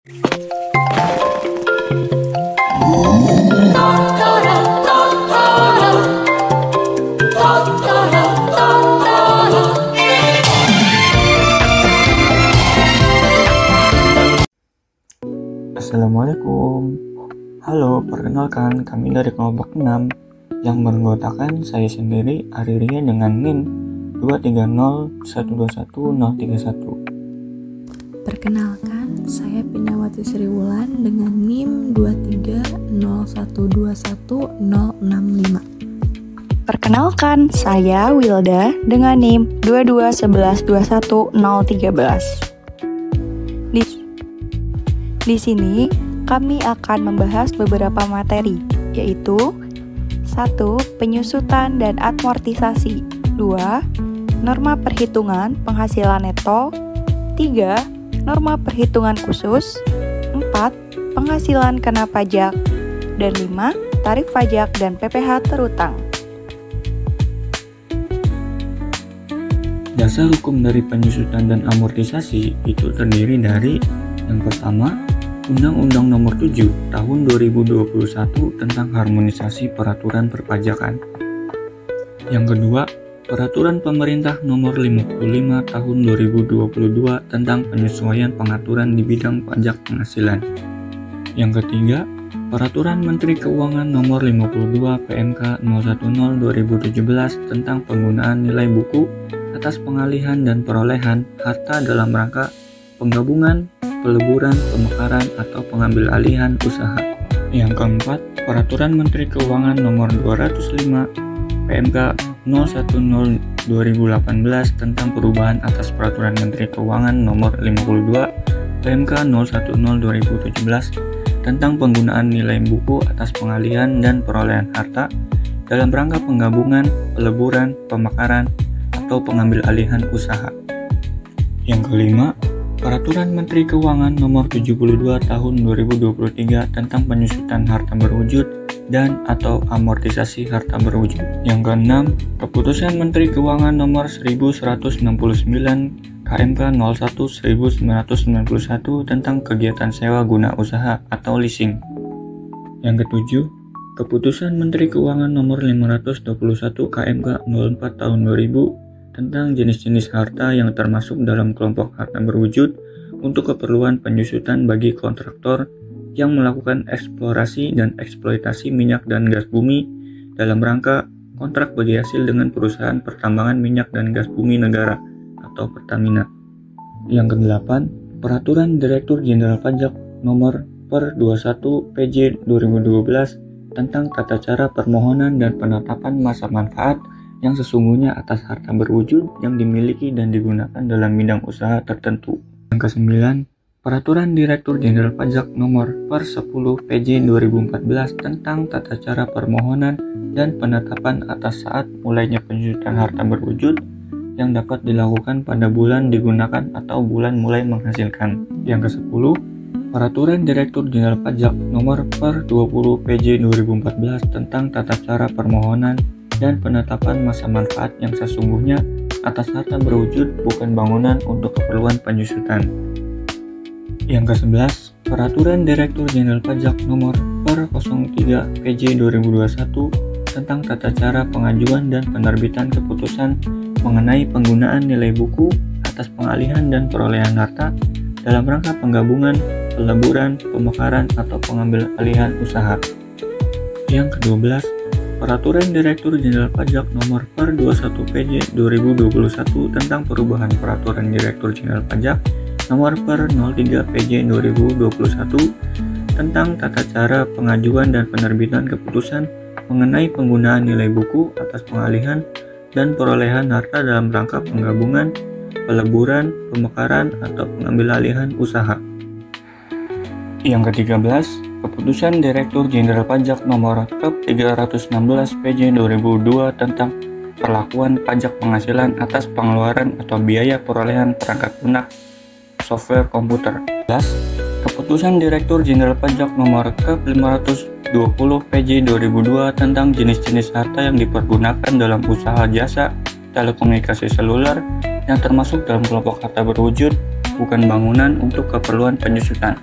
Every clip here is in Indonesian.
Assalamualaikum. Halo, perkenalkan kami dari kelompok 6 yang beranggotakan saya sendiri Ariria dengan NIM 230121031. Perkenalkan, saya Pinawati Sri Wulan dengan NIM 230121065. Perkenalkan, saya Wilda dengan NIM 221121013. Di sini kami akan membahas beberapa materi, yaitu 1. Penyusutan dan amortisasi. 2. Norma perhitungan penghasilan neto. 3. Norma perhitungan khusus. 4. Penghasilan kena pajak. Dan 5. Tarif pajak dan PPh terutang. Dasar hukum dari penyusutan dan amortisasi itu terdiri dari yang pertama, Undang-Undang Nomor 7 Tahun 2021 tentang Harmonisasi Peraturan Perpajakan. Yang kedua, Peraturan Pemerintah Nomor 55 Tahun 2022 tentang penyesuaian pengaturan di bidang pajak penghasilan. Yang ketiga, Peraturan Menteri Keuangan Nomor 52 PMK 010/2017 tentang penggunaan nilai buku atas pengalihan dan perolehan harta dalam rangka penggabungan, peleburan, pemekaran, atau pengambil alihan usaha. Yang keempat, Peraturan Menteri Keuangan Nomor 205 PMK 010/2018 tentang perubahan atas Peraturan Menteri Keuangan Nomor 52 PMK 010/2017 tentang penggunaan nilai buku atas pengalihan dan perolehan harta dalam rangka penggabungan, peleburan, pemekaran, atau pengambil alihan usaha. Yang kelima, Peraturan Menteri Keuangan Nomor 72 Tahun 2023 tentang penyusutan harta berwujud dan atau amortisasi harta berwujud. Yang keenam, Keputusan Menteri Keuangan Nomor 1169 KMK 01/1991 tentang kegiatan sewa guna usaha atau leasing. Yang ketujuh, Keputusan Menteri Keuangan Nomor 521 KMK 04 Tahun 2000 tentang jenis-jenis harta yang termasuk dalam kelompok harta berwujud untuk keperluan penyusutan bagi kontraktor yang melakukan eksplorasi dan eksploitasi minyak dan gas bumi dalam rangka kontrak bagi hasil dengan perusahaan pertambangan minyak dan gas bumi negara atau Pertamina. Yang kedelapan, Peraturan Direktur Jenderal Pajak Nomor per 21 PJ 2012 tentang tata cara permohonan dan penetapan masa manfaat yang sesungguhnya atas harta berwujud yang dimiliki dan digunakan dalam bidang usaha tertentu. Yang kesembilan, Peraturan Direktur Jenderal Pajak Nomor per 10 PJ 2014 tentang tata cara permohonan dan penetapan atas saat mulainya penyusutan harta berwujud yang dapat dilakukan pada bulan digunakan atau bulan mulai menghasilkan. Yang ke-10, Peraturan Direktur Jenderal Pajak Nomor per 20 PJ 2014 tentang tata cara permohonan dan penetapan masa manfaat yang sesungguhnya atas harta berwujud bukan bangunan untuk keperluan penyusutan. Yang ke-11, Peraturan Direktur Jenderal Pajak Nomor per 03 PJ 2021 tentang tata cara pengajuan dan penerbitan keputusan mengenai penggunaan nilai buku atas pengalihan dan perolehan harta dalam rangka penggabungan, peleburan, pemekaran, atau pengambil alihan usaha. Yang ke-12, Peraturan Direktur Jenderal Pajak Nomor per 21 PJ 2021 tentang perubahan Peraturan Direktur Jenderal Pajak Nomor per 03 PJ 2021 tentang tata cara pengajuan dan penerbitan keputusan mengenai penggunaan nilai buku atas pengalihan dan perolehan harta dalam rangka penggabungan, peleburan, pemekaran, atau pengambil alihan usaha. Yang ke-13, Keputusan Direktur Jenderal Pajak Nomor Kep 316 PJ 2002 tentang perlakuan pajak penghasilan atas pengeluaran atau biaya perolehan perangkat lunak software komputer. Keputusan Direktur Jenderal Pajak Nomor Kep 520 PJ 2002 tentang jenis-jenis harta yang dipergunakan dalam usaha jasa telekomunikasi seluler yang termasuk dalam kelompok harta berwujud bukan bangunan untuk keperluan penyusutan.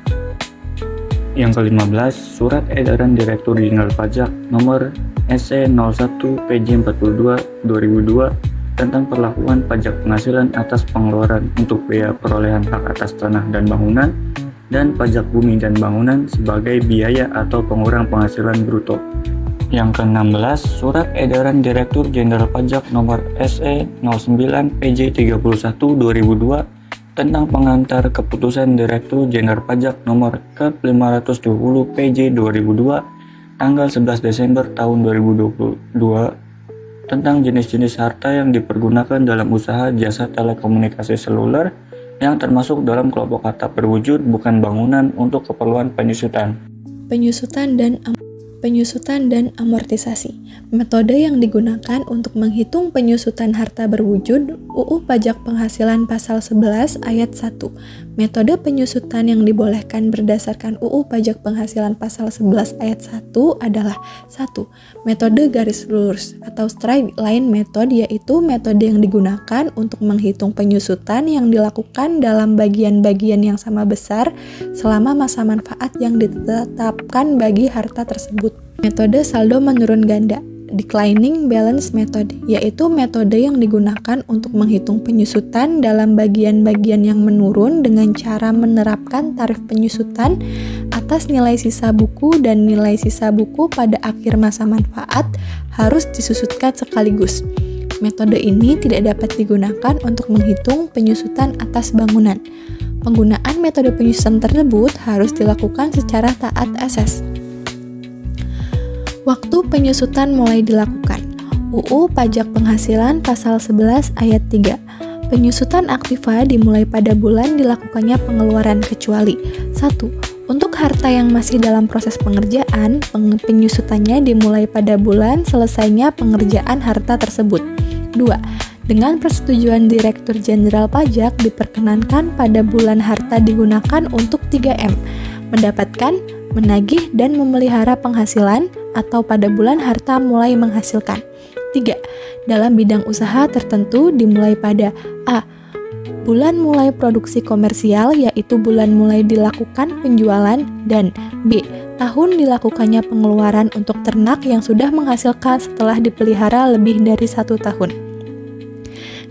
Yang ke-15, Surat Edaran Direktur Jenderal Pajak Nomor SE01 PJ 42 2002 tentang perlakuan pajak penghasilan atas pengeluaran untuk biaya perolehan hak atas tanah dan bangunan dan pajak bumi dan bangunan sebagai biaya atau pengurang penghasilan bruto. Yang ke-16, Surat Edaran Direktur Jenderal Pajak Nomor SE09 PJ 31 2002 tentang pengantar keputusan Direktur Jenderal Pajak Nomor ke-520 PJ 2002 tanggal 11 Desember tahun 2022 tentang jenis-jenis harta yang dipergunakan dalam usaha jasa telekomunikasi seluler yang termasuk dalam kelompok harta berwujud bukan bangunan untuk keperluan penyusutan. Penyusutan dan amortisasi. Metode yang digunakan untuk menghitung penyusutan harta berwujud UU Pajak Penghasilan Pasal 11 Ayat 1. Metode penyusutan yang dibolehkan berdasarkan UU Pajak Penghasilan Pasal 11 Ayat 1 adalah 1. Metode garis lurus atau straight line method, yaitu metode yang digunakan untuk menghitung penyusutan yang dilakukan dalam bagian-bagian yang sama besar selama masa manfaat yang ditetapkan bagi harta tersebut. Metode saldo menurun ganda, declining balance method, yaitu metode yang digunakan untuk menghitung penyusutan dalam bagian-bagian yang menurun dengan cara menerapkan tarif penyusutan atas nilai sisa buku, dan nilai sisa buku pada akhir masa manfaat harus disusutkan sekaligus. Metode ini tidak dapat digunakan untuk menghitung penyusutan atas bangunan. Penggunaan metode penyusutan tersebut harus dilakukan secara taat asas. Waktu penyusutan mulai dilakukan. UU Pajak Penghasilan Pasal 11 Ayat 3. Penyusutan aktiva dimulai pada bulan dilakukannya pengeluaran kecuali 1. Untuk harta yang masih dalam proses pengerjaan, penyusutannya dimulai pada bulan selesainya pengerjaan harta tersebut. 2. Dengan persetujuan Direktur Jenderal Pajak diperkenankan pada bulan harta digunakan untuk 3M. Mendapatkan, menagih, dan memelihara penghasilan, atau pada bulan harta mulai menghasilkan. 3. Dalam bidang usaha tertentu dimulai pada A. Bulan mulai produksi komersial, yaitu bulan mulai dilakukan penjualan, dan B. Tahun dilakukannya pengeluaran untuk ternak yang sudah menghasilkan setelah dipelihara lebih dari 1 tahun.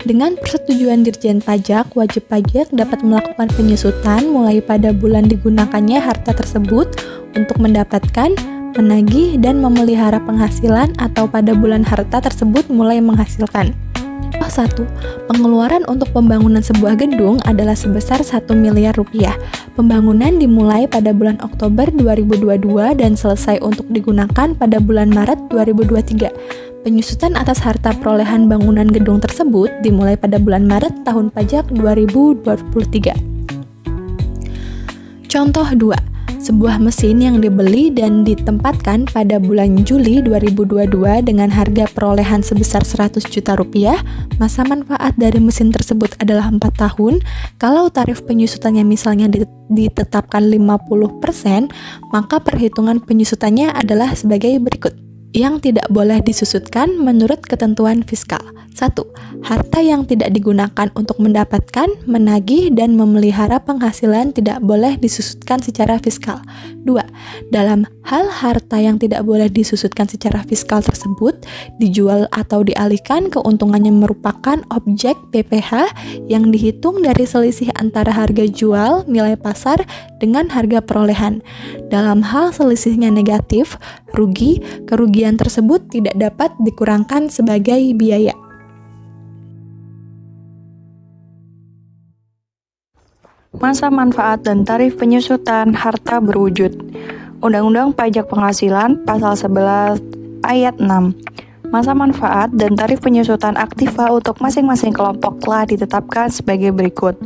Dengan persetujuan Dirjen Pajak, wajib pajak dapat melakukan penyusutan mulai pada bulan digunakannya harta tersebut untuk mendapatkan, menagih, dan memelihara penghasilan, atau pada bulan harta tersebut mulai menghasilkan. 1. Pengeluaran untuk pembangunan sebuah gedung adalah sebesar 1 miliar rupiah. Pembangunan dimulai pada bulan Oktober 2022 dan selesai untuk digunakan pada bulan Maret 2023. Penyusutan atas harta perolehan bangunan gedung tersebut dimulai pada bulan Maret tahun pajak 2023. Contoh 2. Sebuah mesin yang dibeli dan ditempatkan pada bulan Juli 2022 dengan harga perolehan sebesar 100 juta rupiah, masa manfaat dari mesin tersebut adalah 4 tahun. Kalau tarif penyusutannya misalnya ditetapkan 50%, maka perhitungan penyusutannya adalah sebagai berikut. Yang tidak boleh disusutkan menurut ketentuan fiskal. 1. Harta yang tidak digunakan untuk mendapatkan, menagih, dan memelihara penghasilan tidak boleh disusutkan secara fiskal. 2. Dalam hal harta yang tidak boleh disusutkan secara fiskal tersebut dijual atau dialihkan, keuntungannya merupakan objek PPh yang dihitung dari selisih antara harga jual nilai pasar dengan harga perolehan. Dalam hal selisihnya negatif, kerugian tersebut tidak dapat dikurangkan sebagai biaya. Masa manfaat dan tarif penyusutan harta berwujud. Undang-Undang Pajak Penghasilan Pasal 11 Ayat 6. Masa manfaat dan tarif penyusutan aktiva untuk masing-masing kelompok telah ditetapkan sebagai berikut.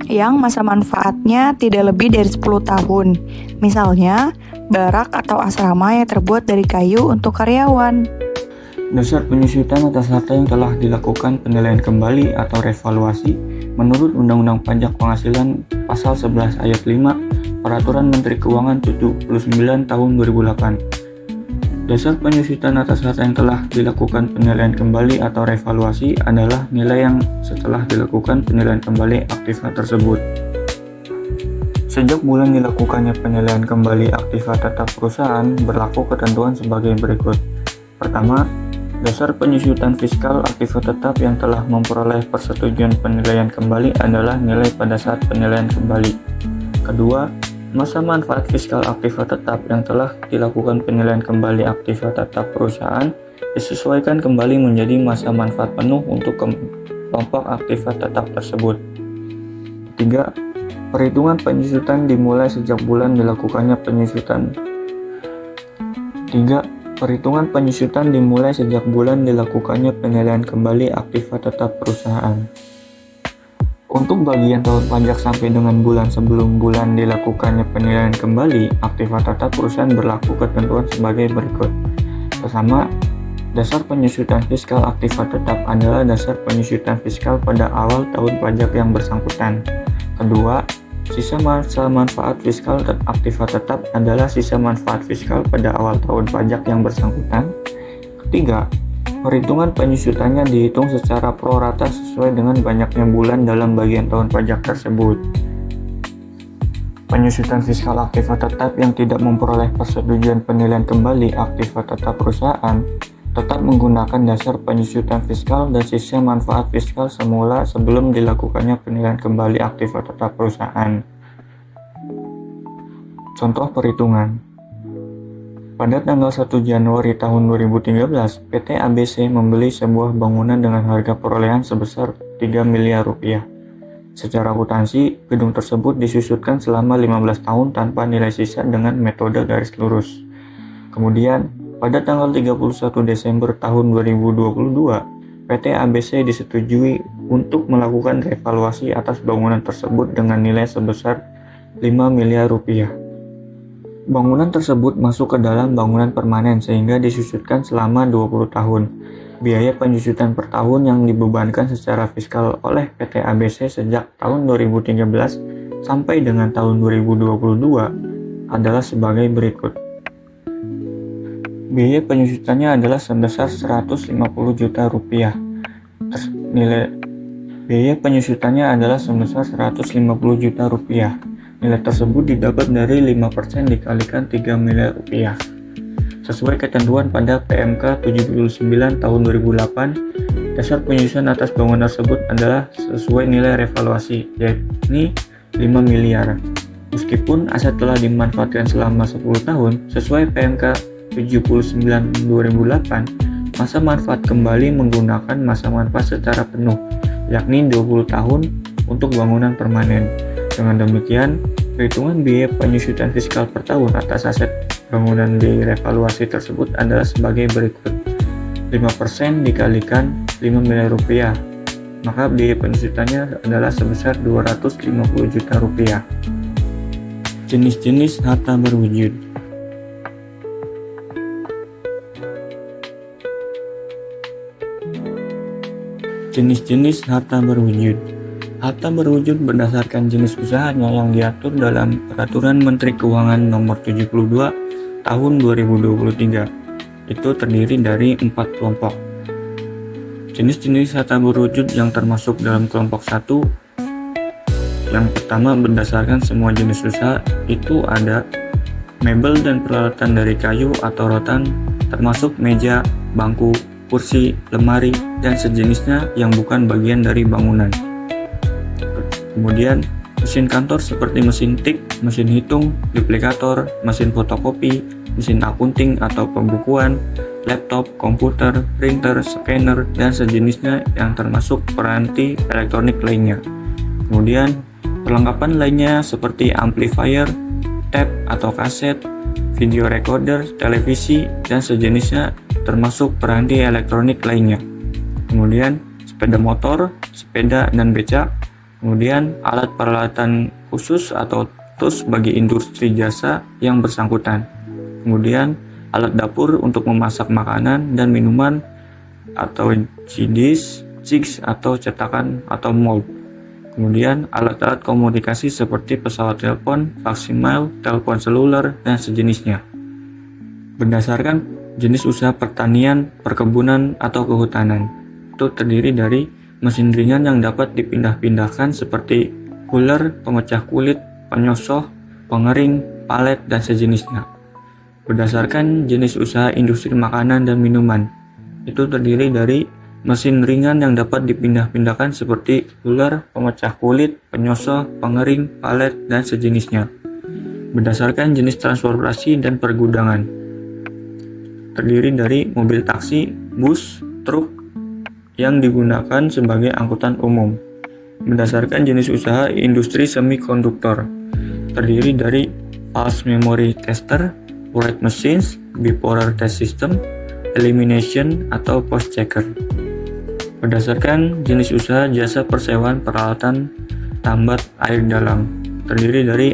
Yang masa manfaatnya tidak lebih dari 10 tahun. Misalnya, barak atau asrama yang terbuat dari kayu untuk karyawan. Dasar penyusutan atas harta yang telah dilakukan penilaian kembali atau revaluasi menurut Undang-Undang Pajak Penghasilan Pasal 11 Ayat 5 Peraturan Menteri Keuangan 79 Tahun 2008. Dasar penyusutan atas harta yang telah dilakukan penilaian kembali atau revaluasi adalah nilai yang setelah dilakukan penilaian kembali aktiva tersebut. Sejak bulan dilakukannya penilaian kembali aktiva tetap perusahaan, berlaku ketentuan sebagai berikut. Pertama, dasar penyusutan fiskal aktiva tetap yang telah memperoleh persetujuan penilaian kembali adalah nilai pada saat penilaian kembali. Kedua, masa manfaat fiskal aktiva tetap yang telah dilakukan penilaian kembali aktiva tetap perusahaan disesuaikan kembali menjadi masa manfaat penuh untuk kelompok aktiva tetap tersebut. Ketiga, perhitungan penyusutan dimulai sejak bulan dilakukannya penyusutan. Perhitungan penyusutan dimulai sejak bulan dilakukannya penilaian kembali aktiva tetap perusahaan. Untuk bagian tahun pajak sampai dengan bulan sebelum bulan dilakukannya penilaian kembali aktiva tetap perusahaan berlaku ketentuan sebagai berikut. Pertama, dasar penyusutan fiskal aktiva tetap adalah dasar penyusutan fiskal pada awal tahun pajak yang bersangkutan. Kedua, sisa masa manfaat fiskal aktiva tetap adalah sisa manfaat fiskal pada awal tahun pajak yang bersangkutan. Ketiga, perhitungan penyusutannya dihitung secara prorata sesuai dengan banyaknya bulan dalam bagian tahun pajak tersebut. Penyusutan fiskal aktiva tetap yang tidak memperoleh persetujuan penilaian kembali aktiva tetap perusahaan tetap menggunakan dasar penyusutan fiskal dan sisa manfaat fiskal semula sebelum dilakukannya penilaian kembali aktiva tetap perusahaan. Contoh perhitungan. Pada tanggal 1 Januari tahun 2013, PT ABC membeli sebuah bangunan dengan harga perolehan sebesar 3 miliar rupiah. Secara akuntansi, gedung tersebut disusutkan selama 15 tahun tanpa nilai sisa dengan metode garis lurus. Kemudian, pada tanggal 31 Desember tahun 2022, PT ABC disetujui untuk melakukan revaluasi atas bangunan tersebut dengan nilai sebesar 5 miliar rupiah. Bangunan tersebut masuk ke dalam bangunan permanen sehingga disusutkan selama 20 tahun. Biaya penyusutan per tahun yang dibebankan secara fiskal oleh PT ABC sejak tahun 2013 sampai dengan tahun 2022 adalah sebagai berikut. Biaya penyusutannya adalah sebesar 150 juta rupiah. Biaya penyusutannya adalah sebesar 150 juta rupiah. Nilai tersebut didapat dari 5% dikalikan 3 miliar rupiah. Sesuai ketentuan pada PMK 79 tahun 2008, dasar penyusutan atas bangunan tersebut adalah sesuai nilai revaluasi, yakni 5 miliar. Meskipun aset telah dimanfaatkan selama 10 tahun, sesuai PMK 79 2008, masa manfaat kembali menggunakan masa manfaat secara penuh, yakni 20 tahun untuk bangunan permanen. Dengan demikian, perhitungan biaya penyusutan fiskal per tahun atas aset bangunan direvaluasi tersebut adalah sebagai berikut. 5% dikalikan 5 miliar rupiah, maka biaya penyusutannya adalah sebesar 250 juta rupiah. Jenis-jenis harta berwujud. Jenis-jenis harta berwujud. Harta berwujud berdasarkan jenis usahanya yang diatur dalam Peraturan Menteri Keuangan Nomor 72 Tahun 2023. Itu terdiri dari 4 kelompok. Jenis-jenis harta berwujud yang termasuk dalam kelompok 1. Yang pertama, berdasarkan semua jenis usaha itu ada mebel dan peralatan dari kayu atau rotan, termasuk meja, bangku, kursi, lemari, dan sejenisnya yang bukan bagian dari bangunan. Kemudian, mesin kantor seperti mesin tik, mesin hitung, duplikator, mesin fotokopi, mesin akunting atau pembukuan, laptop, komputer, printer, scanner, dan sejenisnya yang termasuk peranti elektronik lainnya. Kemudian, perlengkapan lainnya seperti amplifier, tape atau kaset, video recorder, televisi, dan sejenisnya termasuk peranti elektronik lainnya. Kemudian sepeda motor, sepeda dan becak. Kemudian alat peralatan khusus atau tools bagi industri jasa yang bersangkutan. Kemudian alat dapur untuk memasak makanan dan minuman atau CDs, jigs atau cetakan atau mold. Kemudian alat-alat komunikasi seperti pesawat telepon, faksimiles, telepon seluler, dan sejenisnya. Berdasarkan jenis usaha pertanian, perkebunan, atau kehutanan, itu terdiri dari mesin ringan yang dapat dipindah-pindahkan seperti huler, pemecah kulit, penyosoh, pengering, palet, dan sejenisnya. Berdasarkan jenis usaha industri makanan dan minuman, itu terdiri dari mesin ringan yang dapat dipindah-pindahkan seperti uler, pemecah kulit, penyosoh, pengering, palet, dan sejenisnya. Berdasarkan jenis transportasi dan pergudangan, terdiri dari mobil taksi, bus, truk yang digunakan sebagai angkutan umum. Berdasarkan jenis usaha industri semikonduktor, terdiri dari pulse memory tester, write machines, bipolar test system, elimination atau post checker. Berdasarkan jenis usaha jasa persewaan peralatan tambat air dalam, terdiri dari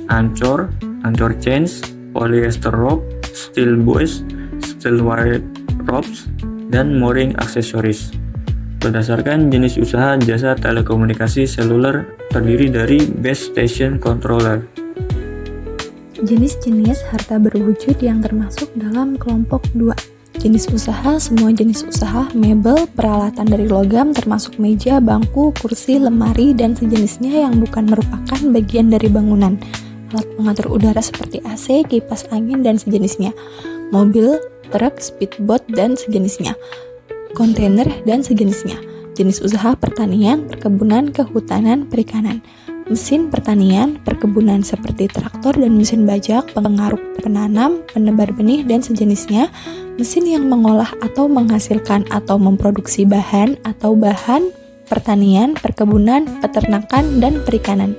ancor, ancor chains, polyester rope, steel buoys, steel wire ropes, dan mooring accessories. Berdasarkan jenis usaha jasa telekomunikasi seluler, terdiri dari base station controller. Jenis-jenis harta berwujud yang termasuk dalam kelompok 2. Jenis usaha, semua jenis usaha, mebel, peralatan dari logam termasuk meja, bangku, kursi, lemari, dan sejenisnya yang bukan merupakan bagian dari bangunan. Alat pengatur udara seperti AC, kipas angin, dan sejenisnya. Mobil, truk, speedboat, dan sejenisnya. Kontainer, dan sejenisnya. Jenis usaha pertanian, perkebunan, kehutanan, perikanan. Mesin pertanian, perkebunan seperti traktor dan mesin bajak, pengaruk, penanam, penebar benih, dan sejenisnya. Mesin yang mengolah atau menghasilkan atau memproduksi bahan atau bahan pertanian, perkebunan, peternakan, dan perikanan.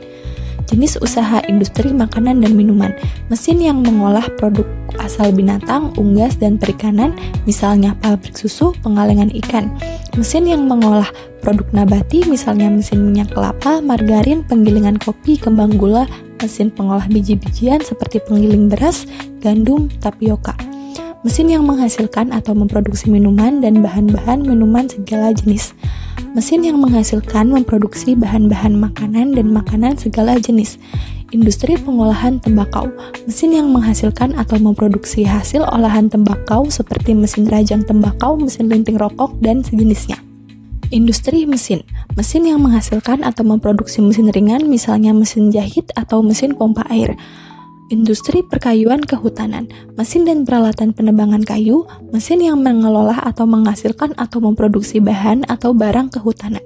Jenis usaha industri makanan dan minuman, mesin yang mengolah produk asal binatang, unggas, dan perikanan, misalnya pabrik susu, pengalengan ikan. Mesin yang mengolah produk nabati, misalnya mesin minyak kelapa, margarin, penggilingan kopi, kembang gula, mesin pengolah biji-bijian seperti penggiling beras, gandum, tapioka. Mesin yang menghasilkan atau memproduksi minuman dan bahan-bahan minuman segala jenis. Mesin yang menghasilkan, memproduksi bahan-bahan makanan dan makanan segala jenis. Industri pengolahan tembakau, mesin yang menghasilkan atau memproduksi hasil olahan tembakau seperti mesin rajang tembakau, mesin linting rokok, dan sejenisnya. Industri mesin, mesin yang menghasilkan atau memproduksi mesin ringan, misalnya mesin jahit atau mesin pompa air. Industri perkayuan kehutanan, mesin dan peralatan penebangan kayu, mesin yang mengelola atau menghasilkan atau memproduksi bahan atau barang kehutanan.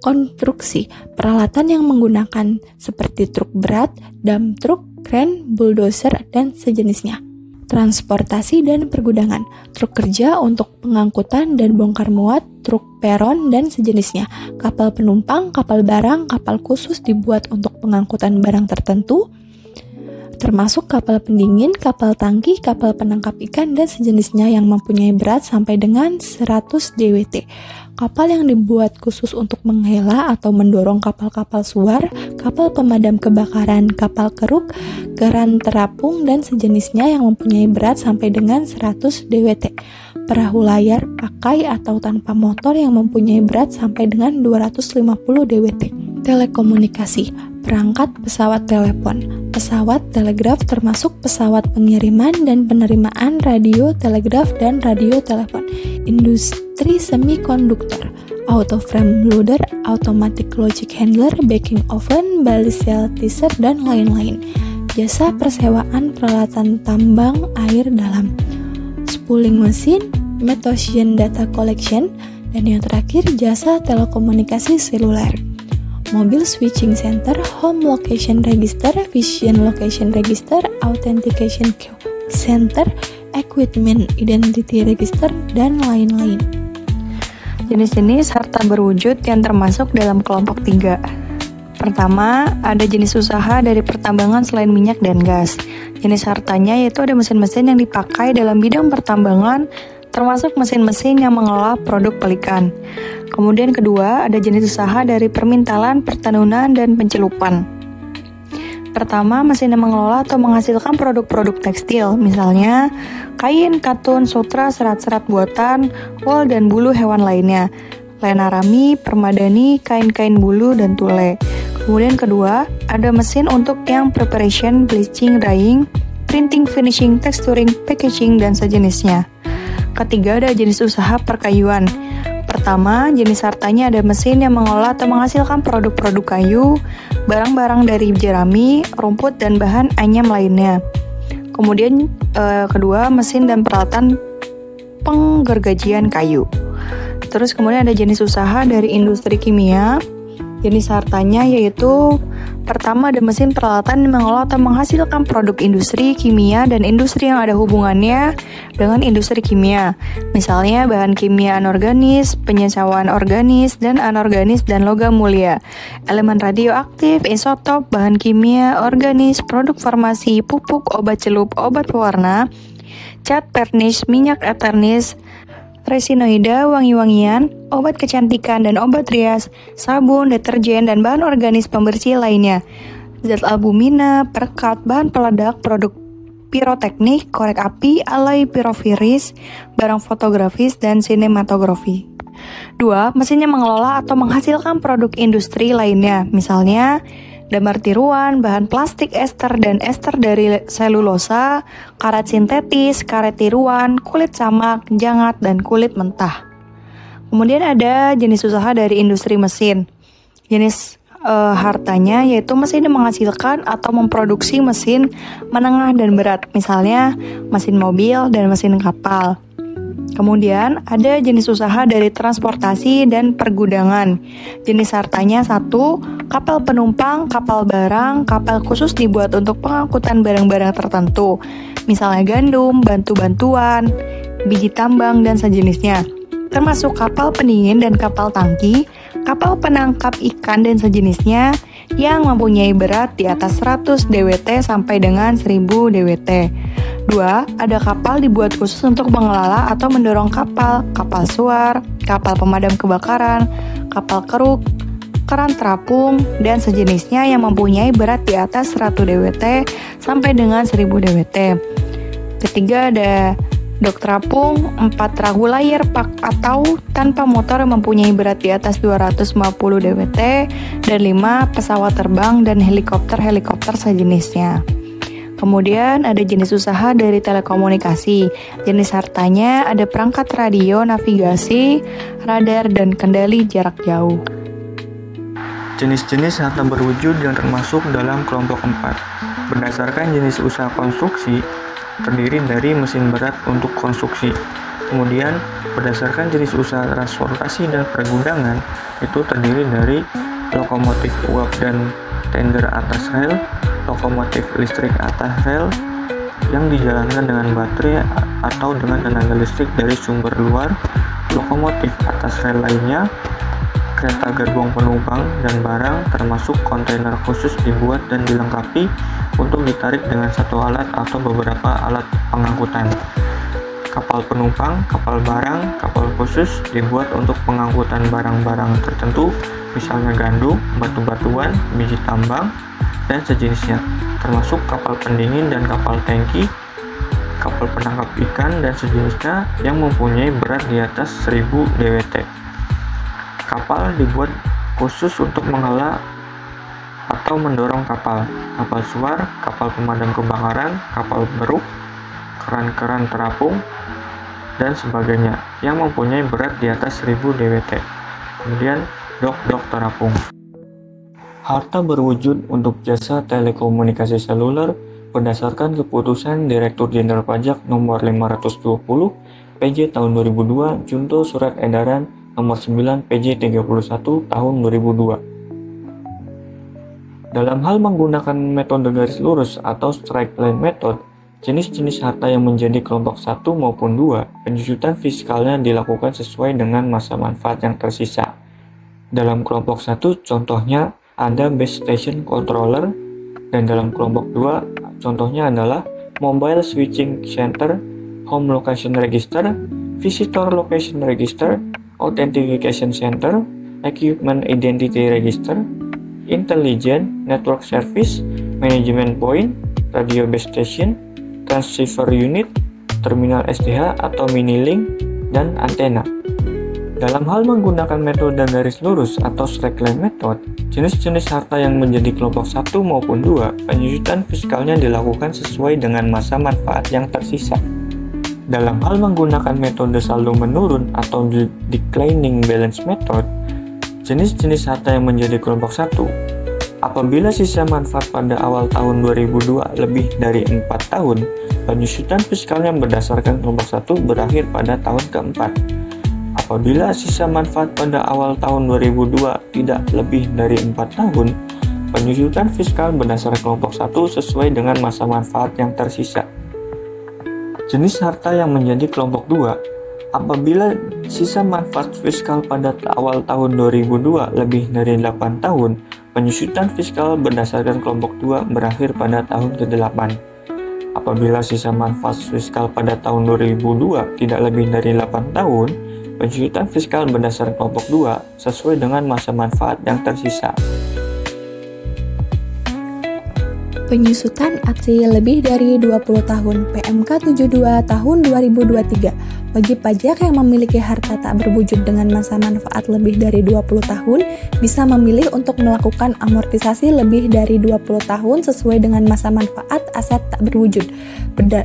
Konstruksi, peralatan yang menggunakan seperti truk berat, dump truck, kren, bulldozer, dan sejenisnya. Transportasi dan pergudangan, truk kerja untuk pengangkutan dan bongkar muat, truk peron, dan sejenisnya. Kapal penumpang, kapal barang, kapal khusus dibuat untuk pengangkutan barang tertentu, termasuk kapal pendingin, kapal tangki, kapal penangkap ikan, dan sejenisnya yang mempunyai berat sampai dengan 100 dwt. Kapal yang dibuat khusus untuk menghela atau mendorong kapal-kapal suar, kapal pemadam kebakaran, kapal keruk, keran terapung, dan sejenisnya yang mempunyai berat sampai dengan 100 dwt. Perahu layar, pakai atau tanpa motor yang mempunyai berat sampai dengan 250 dwt. Telekomunikasi, perangkat pesawat telepon, pesawat telegraf termasuk pesawat pengiriman dan penerimaan radio telegraf dan radio telepon. Industri semikonduktor, auto frame loader, automatic logic handler, baking oven, ballistic teaser, dan lain-lain. Jasa persewaan peralatan tambang air dalam, spooling mesin, Metocean data collection, dan yang terakhir jasa telekomunikasi seluler. Mobil switching center, home location register, vision location register, authentication center, equipment identity register, dan lain-lain. Jenis-jenis harta berwujud yang termasuk dalam kelompok 3. Pertama, ada jenis usaha dari pertambangan selain minyak dan gas. Jenis hartanya yaitu ada mesin-mesin yang dipakai dalam bidang pertambangan, termasuk mesin-mesin yang mengolah produk pelikan. Kemudian kedua, ada jenis usaha dari permintalan, pertenunan, dan pencelupan. Pertama, mesin yang mengelola atau menghasilkan produk-produk tekstil, misalnya kain, katun, sutra, serat-serat buatan, wol, dan bulu hewan lainnya, lena rami, permadani, kain-kain bulu, dan tule. Kemudian kedua, ada mesin untuk yang preparation, bleaching, drying, printing, finishing, texturing, packaging, dan sejenisnya. Ketiga, ada jenis usaha perkayuan. Pertama, jenis hartanya ada mesin yang mengolah atau menghasilkan produk-produk kayu, barang-barang dari jerami, rumput, dan bahan anyam lainnya. Kemudian kedua, mesin dan peralatan penggergajian kayu. Terus kemudian ada jenis usaha dari industri kimia. Jenis hartanya yaitu pertama ada mesin peralatan yang mengolah atau menghasilkan produk industri kimia dan industri yang ada hubungannya dengan industri kimia. Misalnya bahan kimia anorganis, penyesauan organis dan anorganis dan logam mulia, elemen radioaktif, isotop, bahan kimia organis, produk farmasi, pupuk, obat celup, obat pewarna, cat pernis, minyak eternis, resinoida, wangi-wangian, obat kecantikan dan obat rias, sabun, deterjen, dan bahan organis pembersih lainnya, zat albumina, perekat, bahan peledak, produk piroteknik, korek api, alloy piroviris, barang fotografis, dan sinematografi. 2. Mesin yang mengelola atau menghasilkan produk industri lainnya, misalnya damar tiruan, bahan plastik ester dan ester dari selulosa, karet sintetis, karet tiruan, kulit samak, jangat, dan kulit mentah. Kemudian ada jenis usaha dari industri mesin. Jenis hartanya yaitu mesin yang menghasilkan atau memproduksi mesin menengah dan berat, misalnya mesin mobil dan mesin kapal. Kemudian ada jenis usaha dari transportasi dan pergudangan. Jenis hartanya 1. Kapal penumpang, kapal barang, kapal khusus dibuat untuk pengangkutan barang-barang tertentu, misalnya gandum, bantu-bantuan, biji tambang, dan sejenisnya, termasuk kapal pendingin dan kapal tangki, kapal penangkap ikan dan sejenisnya yang mempunyai berat di atas 100 dwt sampai dengan 1000 dwt. 2. Ada kapal dibuat khusus untuk mengelola atau mendorong kapal, kapal suar, kapal pemadam kebakaran, kapal keruk, keran terapung, dan sejenisnya yang mempunyai berat di atas 100 dwt sampai dengan 1000 dwt. Ketiga ada dok terapung, 4 perahu layar atau tanpa motor yang mempunyai berat di atas 250 dwt, dan 5 pesawat terbang dan helikopter sejenisnya. Kemudian ada jenis usaha dari telekomunikasi. Jenis hartanya ada perangkat radio, navigasi, radar, dan kendali jarak jauh. Jenis-jenis harta berwujud yang termasuk dalam kelompok 4. Berdasarkan jenis usaha konstruksi, terdiri dari mesin berat untuk konstruksi. Kemudian, berdasarkan jenis usaha transportasi dan pergudangan, itu terdiri dari lokomotif uap dan tender atas rel, lokomotif listrik atas rel yang dijalankan dengan baterai atau dengan tenaga listrik dari sumber luar, lokomotif atas rel lainnya, kereta gerbong penumpang dan barang termasuk kontainer khusus dibuat dan dilengkapi untuk ditarik dengan satu alat atau beberapa alat pengangkutan. Kapal penumpang, kapal barang, kapal khusus dibuat untuk pengangkutan barang-barang tertentu, misalnya gandum, batu-batuan, biji tambang, dan sejenisnya, termasuk kapal pendingin dan kapal tangki, kapal penangkap ikan dan sejenisnya yang mempunyai berat di atas 1000 dwt. Kapal dibuat khusus untuk mengelola atau mendorong kapal, kapal suar, kapal pemadam kebakaran, kapal beruk, keran-keran terapung, dan sebagainya yang mempunyai berat di atas 1000 dwt. Kemudian dok terapung. Harta berwujud untuk jasa telekomunikasi seluler berdasarkan keputusan Direktur Jenderal Pajak nomor 520 PJ tahun 2002 junto surat edaran nomor 9 PJ 31 tahun 2002. Dalam hal menggunakan metode garis lurus atau straight line method, jenis-jenis harta yang menjadi kelompok 1 maupun 2, penyusutan fiskalnya dilakukan sesuai dengan masa manfaat yang tersisa. Dalam kelompok 1 contohnya ada base station controller, dan dalam kelompok 2 contohnya adalah mobile switching center, home location register, visitor location register, authentication center, equipment identity register, intelligent network service, management point, radio base station, transceiver unit, terminal SDH atau mini link, dan antena. Dalam hal menggunakan metode garis lurus atau straight line method, jenis-jenis harta yang menjadi kelompok 1 maupun 2, penyusutan fiskalnya dilakukan sesuai dengan masa manfaat yang tersisa. Dalam hal menggunakan metode saldo menurun atau declining balance method, jenis-jenis harta yang menjadi kelompok 1. Apabila sisa manfaat pada awal tahun 2002 lebih dari 4 tahun, penyusutan fiskalnya berdasarkan kelompok 1 berakhir pada tahun keempat. Apabila sisa manfaat pada awal tahun 2002 tidak lebih dari 4 tahun, penyusutan fiskal berdasarkan kelompok 1 sesuai dengan masa manfaat yang tersisa. Jenis harta yang menjadi kelompok 2. Apabila sisa manfaat fiskal pada awal tahun 2002 lebih dari 8 tahun, penyusutan fiskal berdasarkan kelompok 2 berakhir pada tahun ke-8. Apabila sisa manfaat fiskal pada tahun 2002 tidak lebih dari 8 tahun, penyusutan fiskal berdasarkan kelompok 2 sesuai dengan masa manfaat yang tersisa. Penyusutan aksi lebih dari 20 tahun PMK 72 tahun 2023. Wajib pajak yang memiliki harta tak berwujud dengan masa manfaat lebih dari 20 tahun bisa memilih untuk melakukan amortisasi lebih dari 20 tahun sesuai dengan masa manfaat aset tak berwujud.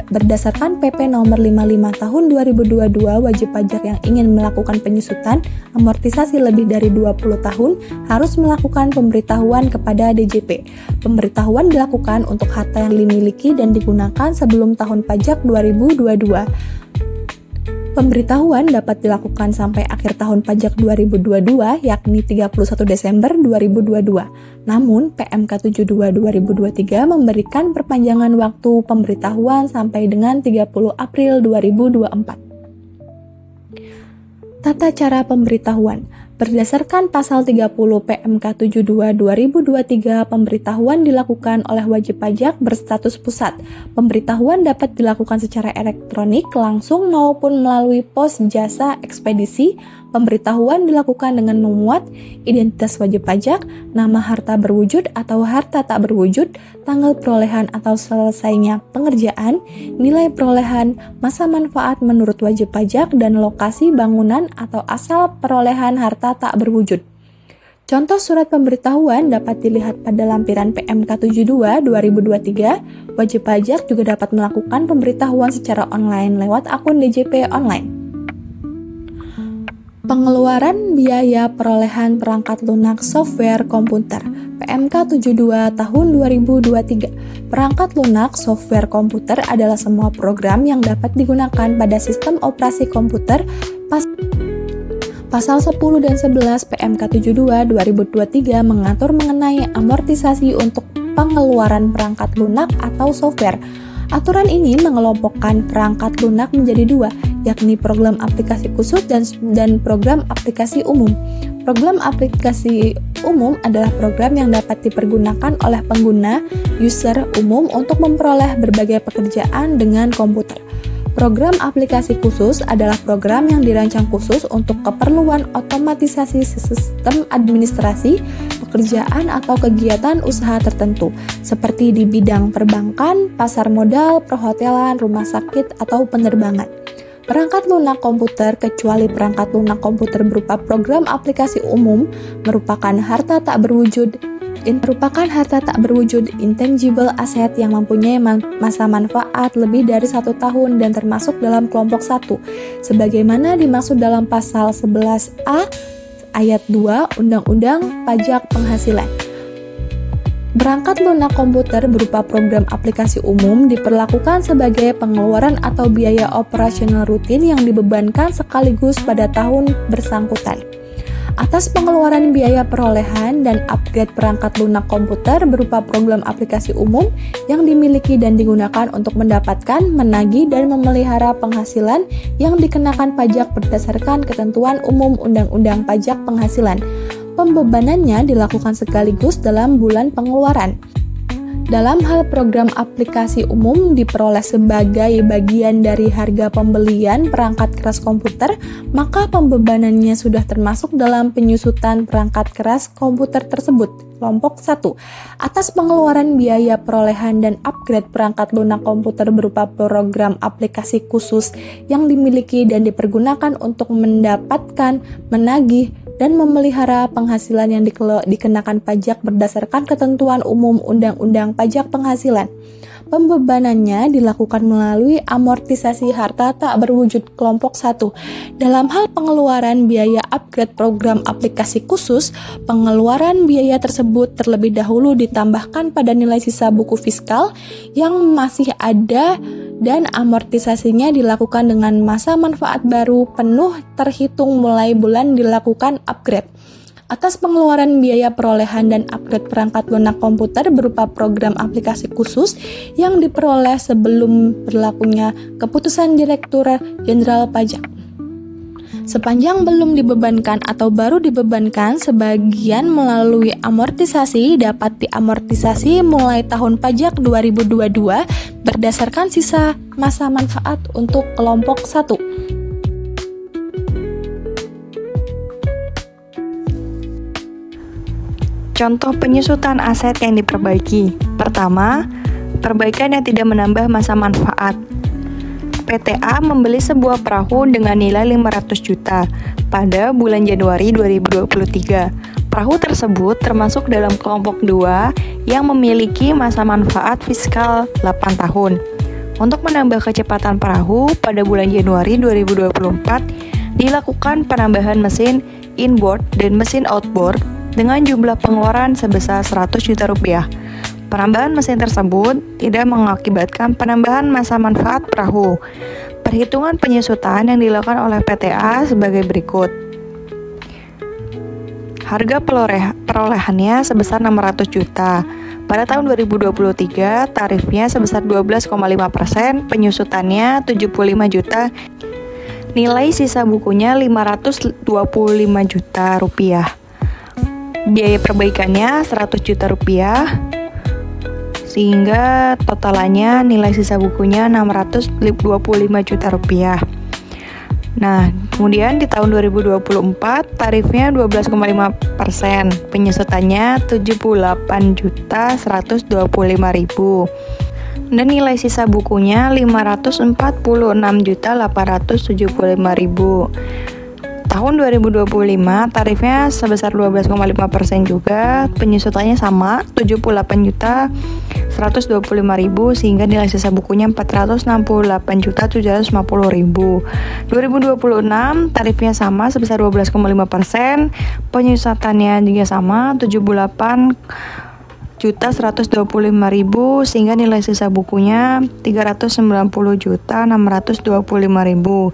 Berdasarkan PP nomor 55 tahun 2022, wajib pajak yang ingin melakukan penyusutan amortisasi lebih dari 20 tahun harus melakukan pemberitahuan kepada DJP. Pemberitahuan dilakukan untuk harta yang dimiliki dan digunakan sebelum tahun pajak 2022. Pemberitahuan dapat dilakukan sampai akhir tahun pajak 2022, yakni 31 Desember 2022. Namun, PMK 72 2023 memberikan perpanjangan waktu pemberitahuan sampai dengan 30 April 2024. Tata cara pemberitahuan. Berdasarkan pasal 30 PMK 72 2023, pemberitahuan dilakukan oleh wajib pajak berstatus pusat. Pemberitahuan dapat dilakukan secara elektronik, langsung maupun melalui pos jasa ekspedisi. Pemberitahuan dilakukan dengan memuat identitas wajib pajak, nama harta berwujud atau harta tak berwujud, tanggal perolehan atau selesainya pengerjaan, nilai perolehan, masa manfaat menurut wajib pajak, dan lokasi bangunan atau asal perolehan harta tak berwujud. Contoh surat pemberitahuan dapat dilihat pada lampiran PMK 72 2023. Wajib pajak juga dapat melakukan pemberitahuan secara online lewat akun DJP online. Pengeluaran biaya perolehan perangkat lunak software komputer PMK 72 tahun 2023. Perangkat lunak software komputer adalah semua program yang dapat digunakan pada sistem operasi komputer. Pasal 10 dan 11 PMK 72 2023 mengatur mengenai amortisasi untuk pengeluaran perangkat lunak atau software. Aturan ini mengelompokkan perangkat lunak menjadi dua, yakni program aplikasi khusus dan program aplikasi umum. Program aplikasi umum adalah program yang dapat dipergunakan oleh pengguna user umum untuk memperoleh berbagai pekerjaan dengan komputer. Program aplikasi khusus adalah program yang dirancang khusus untuk keperluan otomatisasi sistem administrasi, pekerjaan atau kegiatan usaha tertentu, seperti di bidang perbankan, pasar modal, perhotelan, rumah sakit, atau penerbangan. Perangkat lunak komputer, kecuali perangkat lunak komputer berupa program aplikasi umum, merupakan harta tak berwujud intangible asset yang mempunyai masa manfaat lebih dari 1 tahun dan termasuk dalam kelompok 1, sebagaimana dimaksud dalam pasal 11A ayat 2 Undang-Undang Pajak Penghasilan. Perangkat lunak komputer berupa program aplikasi umum diperlakukan sebagai pengeluaran atau biaya operasional rutin yang dibebankan sekaligus pada tahun bersangkutan. Atas pengeluaran biaya perolehan dan upgrade perangkat lunak komputer berupa program aplikasi umum yang dimiliki dan digunakan untuk mendapatkan, menagih, dan memelihara penghasilan yang dikenakan pajak berdasarkan ketentuan umum Undang-Undang Pajak Penghasilan. Pembebanannya dilakukan sekaligus dalam bulan pengeluaran. Dalam hal program aplikasi umum diperoleh sebagai bagian dari harga pembelian perangkat keras komputer, maka pembebanannya sudah termasuk dalam penyusutan perangkat keras komputer tersebut. Kelompok 1. Atas pengeluaran biaya perolehan dan upgrade perangkat lunak komputer berupa program aplikasi khusus yang dimiliki dan dipergunakan untuk mendapatkan, menagih, dan memelihara penghasilan yang dikenakan pajak berdasarkan ketentuan umum Undang-Undang Pajak Penghasilan. Pembebanannya dilakukan melalui amortisasi harta tak berwujud kelompok 1. Dalam hal pengeluaran biaya upgrade program aplikasi khusus, pengeluaran biaya tersebut terlebih dahulu ditambahkan pada nilai sisa buku fiskal yang masih ada dan amortisasinya dilakukan dengan masa manfaat baru penuh terhitung mulai bulan dilakukan upgrade. Atas pengeluaran biaya perolehan dan upgrade perangkat lunak komputer berupa program aplikasi khusus yang diperoleh sebelum berlakunya keputusan Direktur Jenderal Pajak. Sepanjang belum dibebankan atau baru dibebankan, sebagian melalui amortisasi dapat diamortisasi mulai tahun pajak 2022 berdasarkan sisa masa manfaat untuk kelompok 1. Contoh penyusutan aset yang diperbaiki. Pertama, perbaikan yang tidak menambah masa manfaat. PTA membeli sebuah perahu dengan nilai 500 juta pada bulan Januari 2023. Perahu tersebut termasuk dalam kelompok 2 yang memiliki masa manfaat fiskal 8 tahun. Untuk menambah kecepatan perahu, pada bulan Januari 2024 dilakukan penambahan mesin inboard dan mesin outboard dengan jumlah pengeluaran sebesar 100 juta rupiah. Penambahan mesin tersebut tidak mengakibatkan penambahan masa manfaat perahu. Perhitungan penyusutan yang dilakukan oleh PTA sebagai berikut. Harga perolehannya sebesar 600 juta. Pada tahun 2023, tarifnya sebesar 12,5%, penyusutannya 75 juta. Nilai sisa bukunya 525 juta rupiah. Biaya perbaikannya 100 juta rupiah, sehingga totalannya nilai sisa bukunya 625 juta rupiah. Nah, kemudian di tahun 2024 tarifnya 12,5%, penyusutannya 78.125.000 dan nilai sisa bukunya 546.875.000. Tahun 2025 tarifnya sebesar 12,5% juga, penyusutannya sama 78.125.000 sehingga nilai sisa bukunya 468.750.000. 2026 tarifnya sama sebesar 12,5%, penyusutannya juga sama 78.125.000 sehingga nilai sisa bukunya 390.625.000.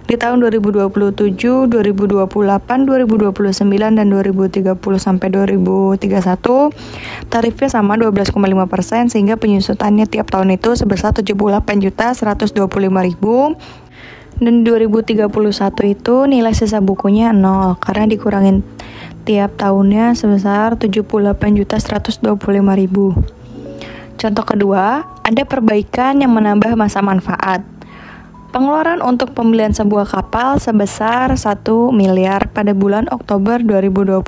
Di tahun 2027, 2028, 2029, dan 2030 sampai 2031 tarifnya sama 12,5% sehingga penyusutannya tiap tahun itu sebesar 78.125.000. Dan 2031 itu nilai sisa bukunya 0 karena dikurangin tiap tahunnya sebesar 78.125.000. Contoh kedua, ada perbaikan yang menambah masa manfaat. Pengeluaran untuk pembelian sebuah kapal sebesar 1 miliar pada bulan Oktober 2022.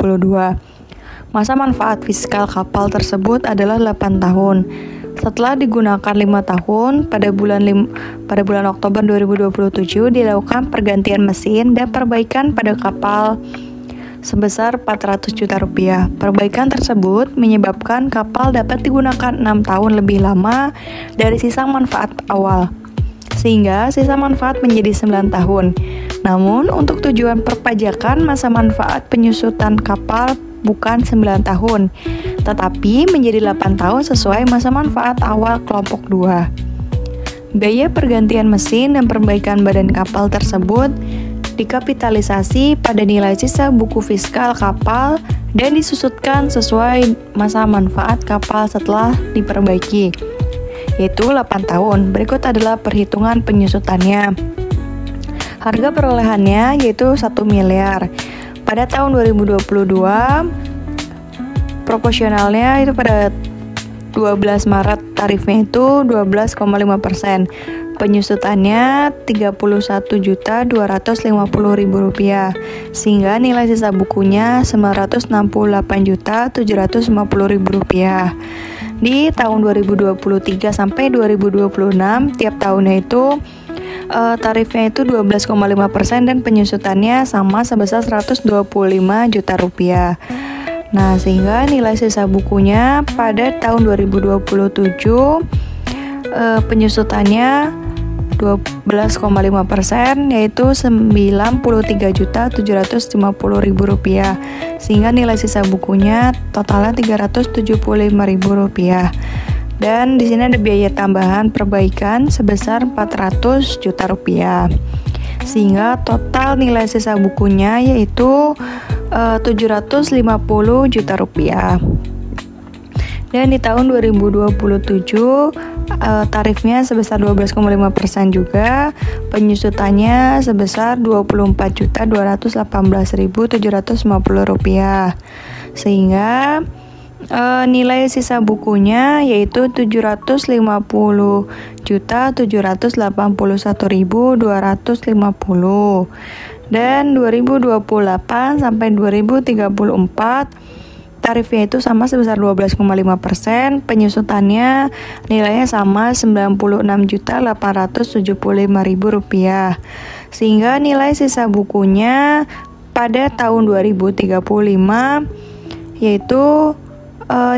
Masa manfaat fiskal kapal tersebut adalah 8 tahun. Setelah digunakan 5 tahun, pada bulan Oktober 2027 dilakukan pergantian mesin dan perbaikan pada kapal sebesar 400 juta rupiah. Perbaikan tersebut menyebabkan kapal dapat digunakan 6 tahun lebih lama dari sisa manfaat awal, sehingga sisa manfaat menjadi 9 tahun. Namun, untuk tujuan perpajakan, masa manfaat penyusutan kapal bukan 9 tahun, tetapi menjadi 8 tahun sesuai masa manfaat awal kelompok 2. Biaya pergantian mesin dan perbaikan badan kapal tersebut dikapitalisasi pada nilai sisa buku fiskal kapal dan disusutkan sesuai masa manfaat kapal setelah diperbaiki, yaitu 8 tahun. Berikut adalah perhitungan penyusutannya. Harga perolehannya yaitu 1 miliar. Pada tahun 2022, proporsionalnya itu pada 12 Maret tarifnya itu 12,5%. Penyusutannya 31.250.000 rupiah, sehingga nilai sisa bukunya 968.750.000 rupiah. Di tahun 2023 sampai 2026 tiap tahunnya itu tarifnya itu 12,5% dan penyusutannya sama sebesar 125 juta rupiah. Nah, sehingga nilai sisa bukunya pada tahun 2027 penyusutannya 12,5% yaitu 93.750.000 rupiah, sehingga nilai sisa bukunya totalnya 375.000 rupiah. Dan di sini ada biaya tambahan perbaikan sebesar 400 juta rupiah, sehingga total nilai sisa bukunya yaitu 750 juta rupiah. Dan di tahun 2027 tarifnya sebesar 12,5% juga, penyusutannya sebesar 24.218.750 rupiah, sehingga nilai sisa bukunya yaitu 750.781.250. Dan 2028 sampai 2034 tarifnya itu sama sebesar 12,5%, penyusutannya nilainya sama 96.875.000 rupiah, sehingga nilai sisa bukunya pada tahun 2035 yaitu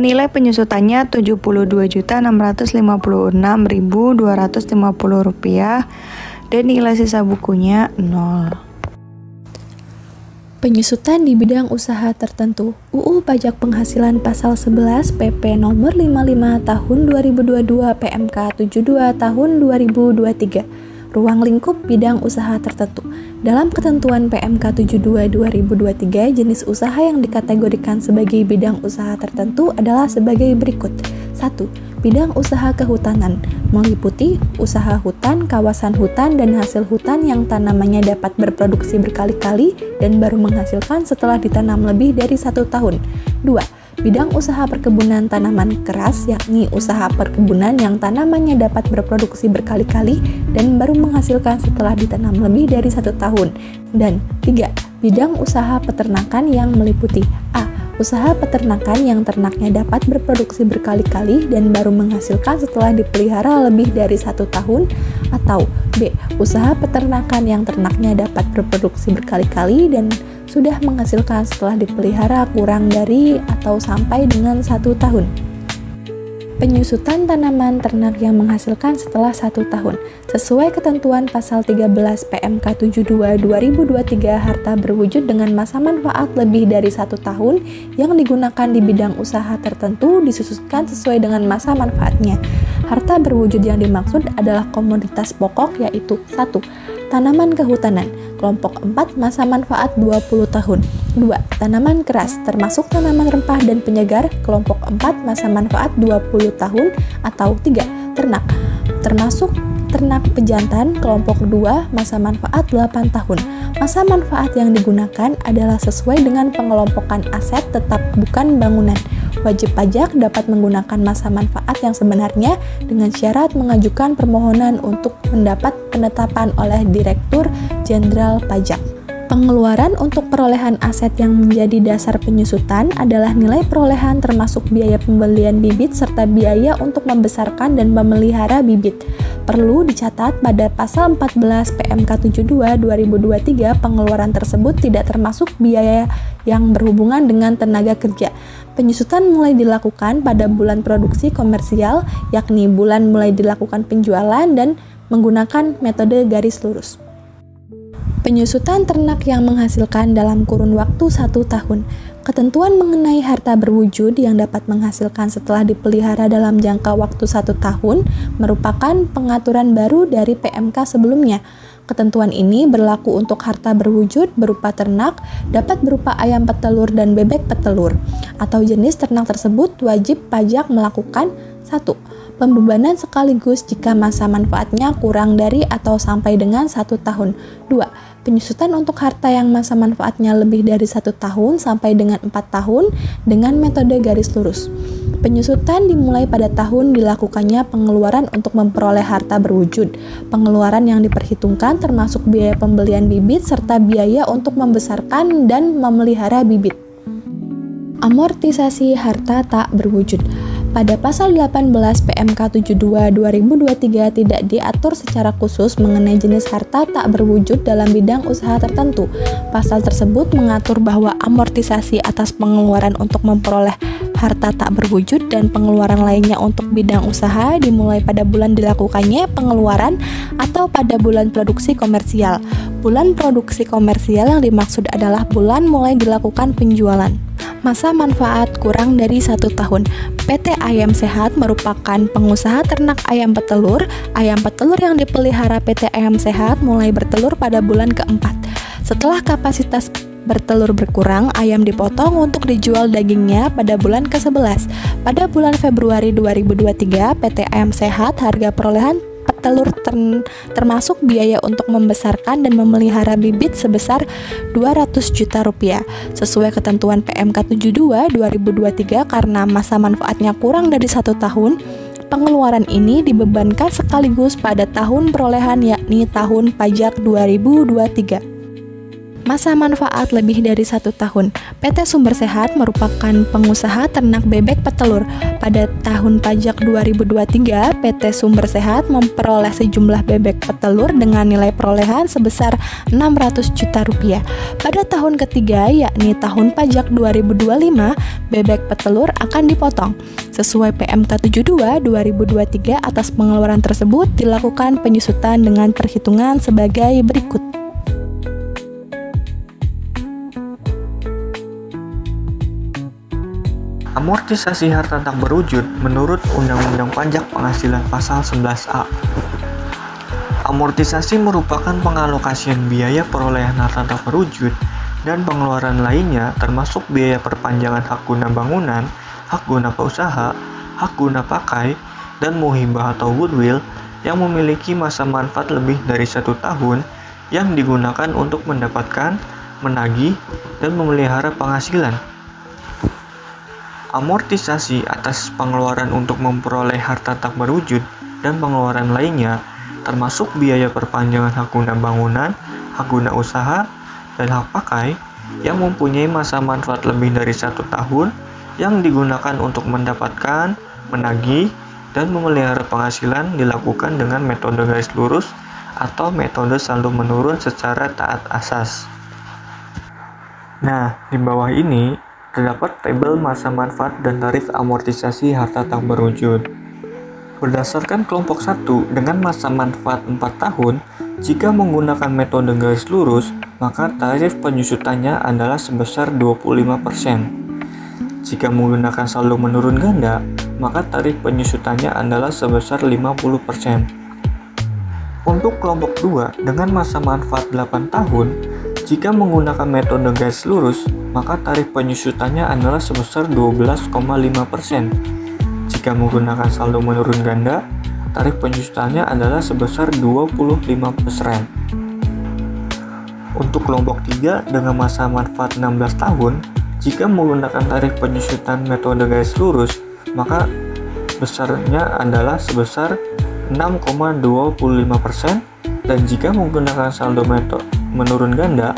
nilai penyusutannya 72.656.250 rupiah dan nilai sisa bukunya 0. Penyusutan di bidang usaha tertentu. UU Pajak Penghasilan Pasal 11 PP Nomor 55 Tahun 2022 PMK 72 Tahun 2023. Ruang lingkup bidang usaha tertentu. Dalam ketentuan PMK 72 2023, jenis usaha yang dikategorikan sebagai bidang usaha tertentu adalah sebagai berikut. 1. Bidang usaha kehutanan, meliputi usaha hutan, kawasan hutan, dan hasil hutan yang tanamannya dapat berproduksi berkali-kali dan baru menghasilkan setelah ditanam lebih dari 1 tahun. 2. Bidang usaha perkebunan tanaman keras, yakni usaha perkebunan yang tanamannya dapat berproduksi berkali-kali dan baru menghasilkan setelah ditanam lebih dari 1 tahun. Dan 3. Bidang usaha peternakan yang meliputi A. Usaha peternakan yang ternaknya dapat berproduksi berkali-kali dan baru menghasilkan setelah dipelihara lebih dari 1 tahun, atau B. Usaha peternakan yang ternaknya dapat berproduksi berkali-kali dan sudah menghasilkan setelah dipelihara kurang dari atau sampai dengan 1 tahun. Penyusutan tanaman ternak yang menghasilkan setelah 1 tahun. Sesuai ketentuan pasal 13 PMK 72 2023, harta berwujud dengan masa manfaat lebih dari 1 tahun yang digunakan di bidang usaha tertentu disusunkan sesuai dengan masa manfaatnya. Harta berwujud yang dimaksud adalah komoditas pokok, yaitu 1. Tanaman kehutanan, kelompok 4, masa manfaat 20 tahun. 2. Tanaman keras, termasuk tanaman rempah dan penyegar, kelompok 4, masa manfaat 20 tahun. Atau 3. Ternak, termasuk ternak pejantan, kelompok 2, masa manfaat 8 tahun. Masa manfaat yang digunakan adalah sesuai dengan pengelompokan aset tetap bukan bangunan. Wajib pajak dapat menggunakan masa manfaat yang sebenarnya dengan syarat mengajukan permohonan untuk mendapat penetapan oleh Direktur Jenderal Pajak. Pengeluaran untuk perolehan aset yang menjadi dasar penyusutan adalah nilai perolehan termasuk biaya pembelian bibit serta biaya untuk membesarkan dan memelihara bibit. Perlu dicatat pada pasal 14 PMK 72 2023 pengeluaran tersebut tidak termasuk biaya yang berhubungan dengan tenaga kerja. Penyusutan mulai dilakukan pada bulan produksi komersial, yakni bulan mulai dilakukan penjualan dan menggunakan metode garis lurus. Penyusutan ternak yang menghasilkan dalam kurun waktu 1 tahun. Ketentuan mengenai harta berwujud yang dapat menghasilkan setelah dipelihara dalam jangka waktu 1 tahun merupakan pengaturan baru dari PMK sebelumnya. Ketentuan ini berlaku untuk harta berwujud berupa ternak, dapat berupa ayam petelur dan bebek petelur, atau jenis ternak tersebut wajib pajak melakukan 1. Pembebanan sekaligus jika masa manfaatnya kurang dari atau sampai dengan 1 tahun. 2. Penyusutan untuk harta yang masa manfaatnya lebih dari 1 tahun sampai dengan 4 tahun dengan metode garis lurus. Penyusutan dimulai pada tahun dilakukannya pengeluaran untuk memperoleh harta berwujud. Pengeluaran yang diperhitungkan termasuk biaya pembelian bibit serta biaya untuk membesarkan dan memelihara bibit. Amortisasi harta tak berwujud. Pada pasal 18 PMK 72/2023 tidak diatur secara khusus mengenai jenis harta tak berwujud dalam bidang usaha tertentu. Pasal tersebut mengatur bahwa amortisasi atas pengeluaran untuk memperoleh harta tak berwujud dan pengeluaran lainnya untuk bidang usaha dimulai pada bulan dilakukannya pengeluaran atau pada bulan produksi komersial. Bulan produksi komersial yang dimaksud adalah bulan mulai dilakukan penjualan. Masa manfaat kurang dari 1 tahun. PT Ayam Sehat merupakan pengusaha ternak ayam petelur. Ayam petelur yang dipelihara PT Ayam Sehat mulai bertelur pada bulan keempat. Setelah kapasitas bertelur berkurang, ayam dipotong untuk dijual dagingnya pada bulan ke-11. Pada bulan Februari 2023, PT Ayam Sehat harga perolehan petelur termasuk biaya untuk membesarkan dan memelihara bibit sebesar Rp200 juta sesuai ketentuan PMK 72/2023. Karena masa manfaatnya kurang dari 1 tahun, pengeluaran ini dibebankan sekaligus pada tahun perolehan, yakni tahun pajak 2023. Masa manfaat lebih dari 1 tahun. PT Sumber Sehat merupakan pengusaha ternak bebek petelur. Pada tahun pajak 2023, PT Sumber Sehat memperoleh sejumlah bebek petelur dengan nilai perolehan sebesar Rp600 juta. Pada tahun ketiga, yakni tahun pajak 2025, bebek petelur akan dipotong. Sesuai PMK 72/2023, atas pengeluaran tersebut dilakukan penyusutan dengan perhitungan sebagai berikut. Amortisasi harta tak berwujud menurut Undang-Undang Pajak Penghasilan Pasal 11A. Amortisasi merupakan pengalokasian biaya perolehan harta tak berwujud dan pengeluaran lainnya termasuk biaya perpanjangan hak guna bangunan, hak guna usaha, hak guna pakai, dan muhibah atau goodwill yang memiliki masa manfaat lebih dari 1 tahun yang digunakan untuk mendapatkan, menagih, dan memelihara penghasilan. Amortisasi atas pengeluaran untuk memperoleh harta tak berwujud dan pengeluaran lainnya termasuk biaya perpanjangan hak guna bangunan, hak guna usaha, dan hak pakai yang mempunyai masa manfaat lebih dari 1 tahun yang digunakan untuk mendapatkan, menagih, dan memelihara penghasilan dilakukan dengan metode garis lurus atau metode saldo menurun secara taat asas. Nah, di bawah ini terdapat tabel masa manfaat dan tarif amortisasi harta tak berwujud. Berdasarkan kelompok 1 dengan masa manfaat 4 tahun, jika menggunakan metode garis lurus, maka tarif penyusutannya adalah sebesar 25%. Jika menggunakan saldo menurun ganda, maka tarif penyusutannya adalah sebesar 50%. Untuk kelompok 2 dengan masa manfaat 8 tahun, jika menggunakan metode garis lurus, maka tarif penyusutannya adalah sebesar 12,5%. Jika menggunakan saldo menurun ganda, tarif penyusutannya adalah sebesar 25%. Untuk kelompok 3 dengan masa manfaat 16 tahun, jika menggunakan tarif penyusutan metode garis lurus, maka besarnya adalah sebesar 6,25%, dan jika menggunakan saldo menurun ganda,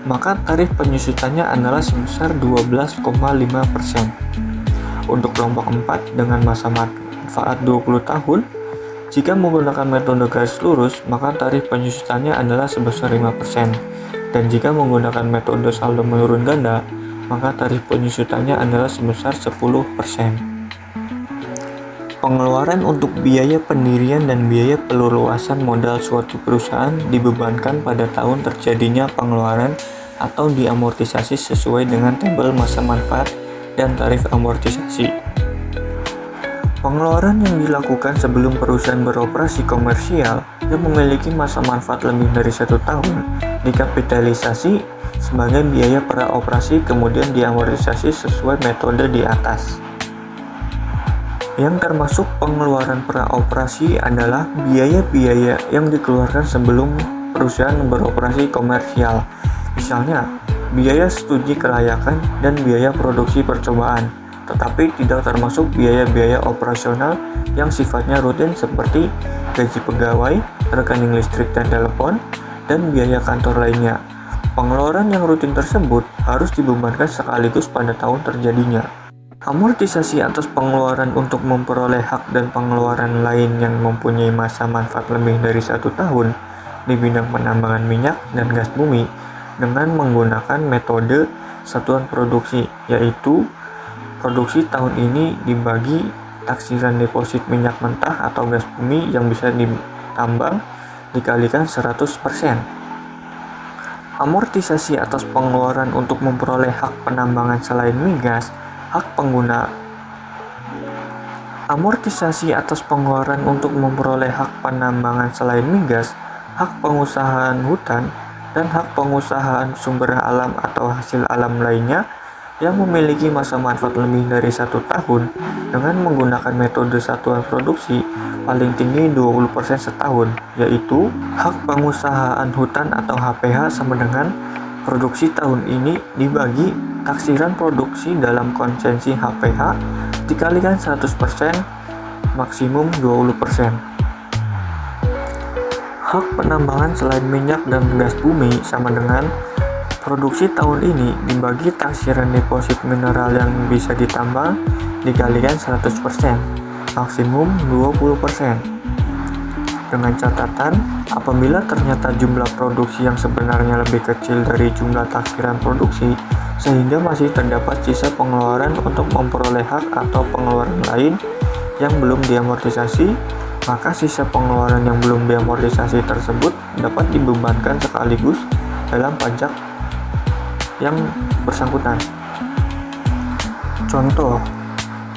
maka tarif penyusutannya adalah sebesar 12,5%. Untuk kelompok 4 dengan masa manfaat 20 tahun, jika menggunakan metode garis lurus, maka tarif penyusutannya adalah sebesar 5%. Dan jika menggunakan metode saldo menurun ganda, maka tarif penyusutannya adalah sebesar 10%. Pengeluaran untuk biaya pendirian dan biaya perluasan modal suatu perusahaan dibebankan pada tahun terjadinya pengeluaran atau diamortisasi sesuai dengan tabel masa manfaat dan tarif amortisasi. Pengeluaran yang dilakukan sebelum perusahaan beroperasi komersial yang memiliki masa manfaat lebih dari 1 tahun dikapitalisasi sebagai biaya praoperasi kemudian diamortisasi sesuai metode di atas. Yang termasuk pengeluaran praoperasi adalah biaya-biaya yang dikeluarkan sebelum perusahaan beroperasi komersial. Misalnya, biaya studi kelayakan dan biaya produksi percobaan, tetapi tidak termasuk biaya-biaya operasional yang sifatnya rutin seperti gaji pegawai, rekening listrik dan telepon, dan biaya kantor lainnya. Pengeluaran yang rutin tersebut harus dibebankan sekaligus pada tahun terjadinya. Amortisasi atas pengeluaran untuk memperoleh hak dan pengeluaran lain yang mempunyai masa manfaat lebih dari 1 tahun di bidang penambangan minyak dan gas bumi dengan menggunakan metode satuan produksi, yaitu produksi tahun ini dibagi taksiran deposit minyak mentah atau gas bumi yang bisa ditambang dikalikan 100%. Amortisasi atas pengeluaran untuk memperoleh hak penambangan selain migas, Amortisasi atas pengeluaran untuk memperoleh hak penambangan selain migas, hak pengusahaan hutan, dan hak pengusahaan sumber alam atau hasil alam lainnya yang memiliki masa manfaat lebih dari 1 tahun dengan menggunakan metode satuan produksi paling tinggi 20% setahun, yaitu hak pengusahaan hutan atau HPH sama dengan produksi tahun ini dibagi taksiran produksi dalam konsensi HPH dikalikan 100% maksimum 20%. Hak penambangan selain minyak dan gas bumi sama dengan produksi tahun ini dibagi taksiran deposit mineral yang bisa ditambang dikalikan 100% maksimum 20%. Dengan catatan, apabila ternyata jumlah produksi yang sebenarnya lebih kecil dari jumlah taksiran produksi, sehingga masih terdapat sisa pengeluaran untuk memperoleh hak atau pengeluaran lain yang belum diamortisasi, maka sisa pengeluaran yang belum diamortisasi tersebut dapat dibebankan sekaligus dalam pajak yang bersangkutan. Contoh,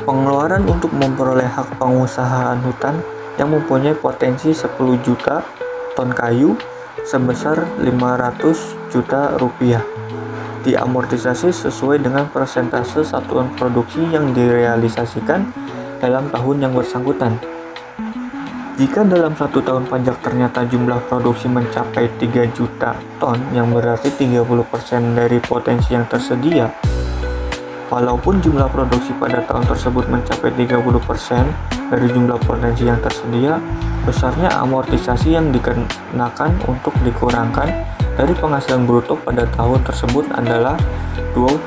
pengeluaran untuk memperoleh hak pengusahaan hutan yang mempunyai potensi 10 juta ton kayu sebesar 500 juta rupiah diamortisasi sesuai dengan persentase satuan produksi yang direalisasikan dalam tahun yang bersangkutan. Jika dalam 1 tahun pajak ternyata jumlah produksi mencapai 3 juta ton, yang berarti 30% dari potensi yang tersedia, walaupun jumlah produksi pada tahun tersebut mencapai 30% dari jumlah potensi yang tersedia, besarnya amortisasi yang dikenakan untuk dikurangkan dari penghasilan bruto pada tahun tersebut adalah 20%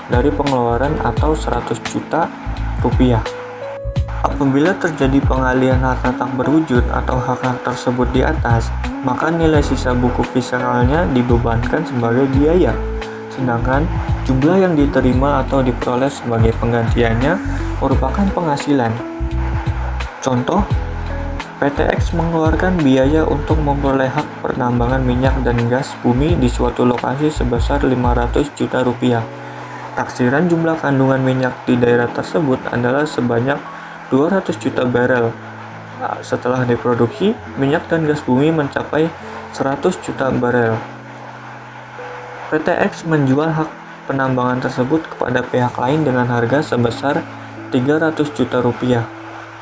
dari pengeluaran atau 100 juta rupiah. Apabila terjadi pengalihan harta tak berwujud atau hak-hak tersebut di atas, maka nilai sisa buku fiskalnya dibebankan sebagai biaya, sedangkan jumlah yang diterima atau diperoleh sebagai penggantiannya merupakan penghasilan. Contoh, PTX mengeluarkan biaya untuk memperoleh hak penambangan minyak dan gas bumi di suatu lokasi sebesar 500 juta rupiah. Taksiran jumlah kandungan minyak di daerah tersebut adalah sebanyak 200 juta barel. Setelah diproduksi, minyak dan gas bumi mencapai 100 juta barel. PTX menjual hak penambangan tersebut kepada pihak lain dengan harga sebesar 300 juta rupiah.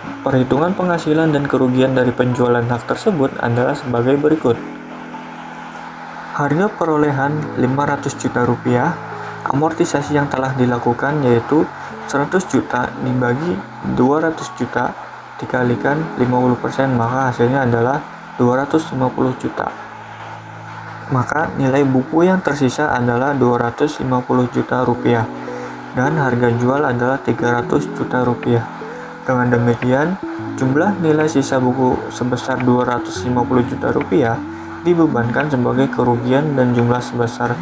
Perhitungan penghasilan dan kerugian dari penjualan hak tersebut adalah sebagai berikut. Harga perolehan 500 juta rupiah, amortisasi yang telah dilakukan yaitu 100 juta dibagi 200 juta dikalikan 50%, maka hasilnya adalah 250 juta. Maka nilai buku yang tersisa adalah 250 juta rupiah dan harga jual adalah 300 juta rupiah. Dengan demikian, jumlah nilai sisa buku sebesar 250 juta rupiah dibebankan sebagai kerugian dan jumlah sebesar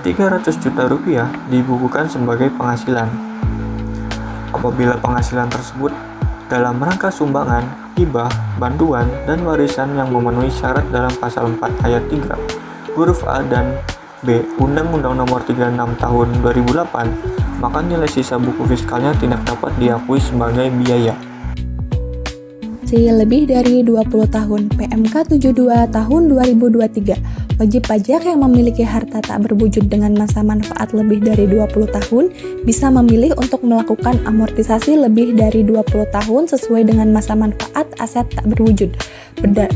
300 juta rupiah dibukukan sebagai penghasilan. Apabila penghasilan tersebut dalam rangka sumbangan, hibah, bantuan, dan warisan yang memenuhi syarat dalam pasal 4 ayat 3, huruf A dan B Undang-Undang Nomor 36 Tahun 2008, maka nilai sisa buku fiskalnya tidak dapat diakui sebagai biaya. Lebih dari 20 tahun, PMK 72 tahun 2023, wajib pajak yang memiliki harta tak berwujud dengan masa manfaat lebih dari 20 tahun bisa memilih untuk melakukan amortisasi lebih dari 20 tahun sesuai dengan masa manfaat aset tak berwujud.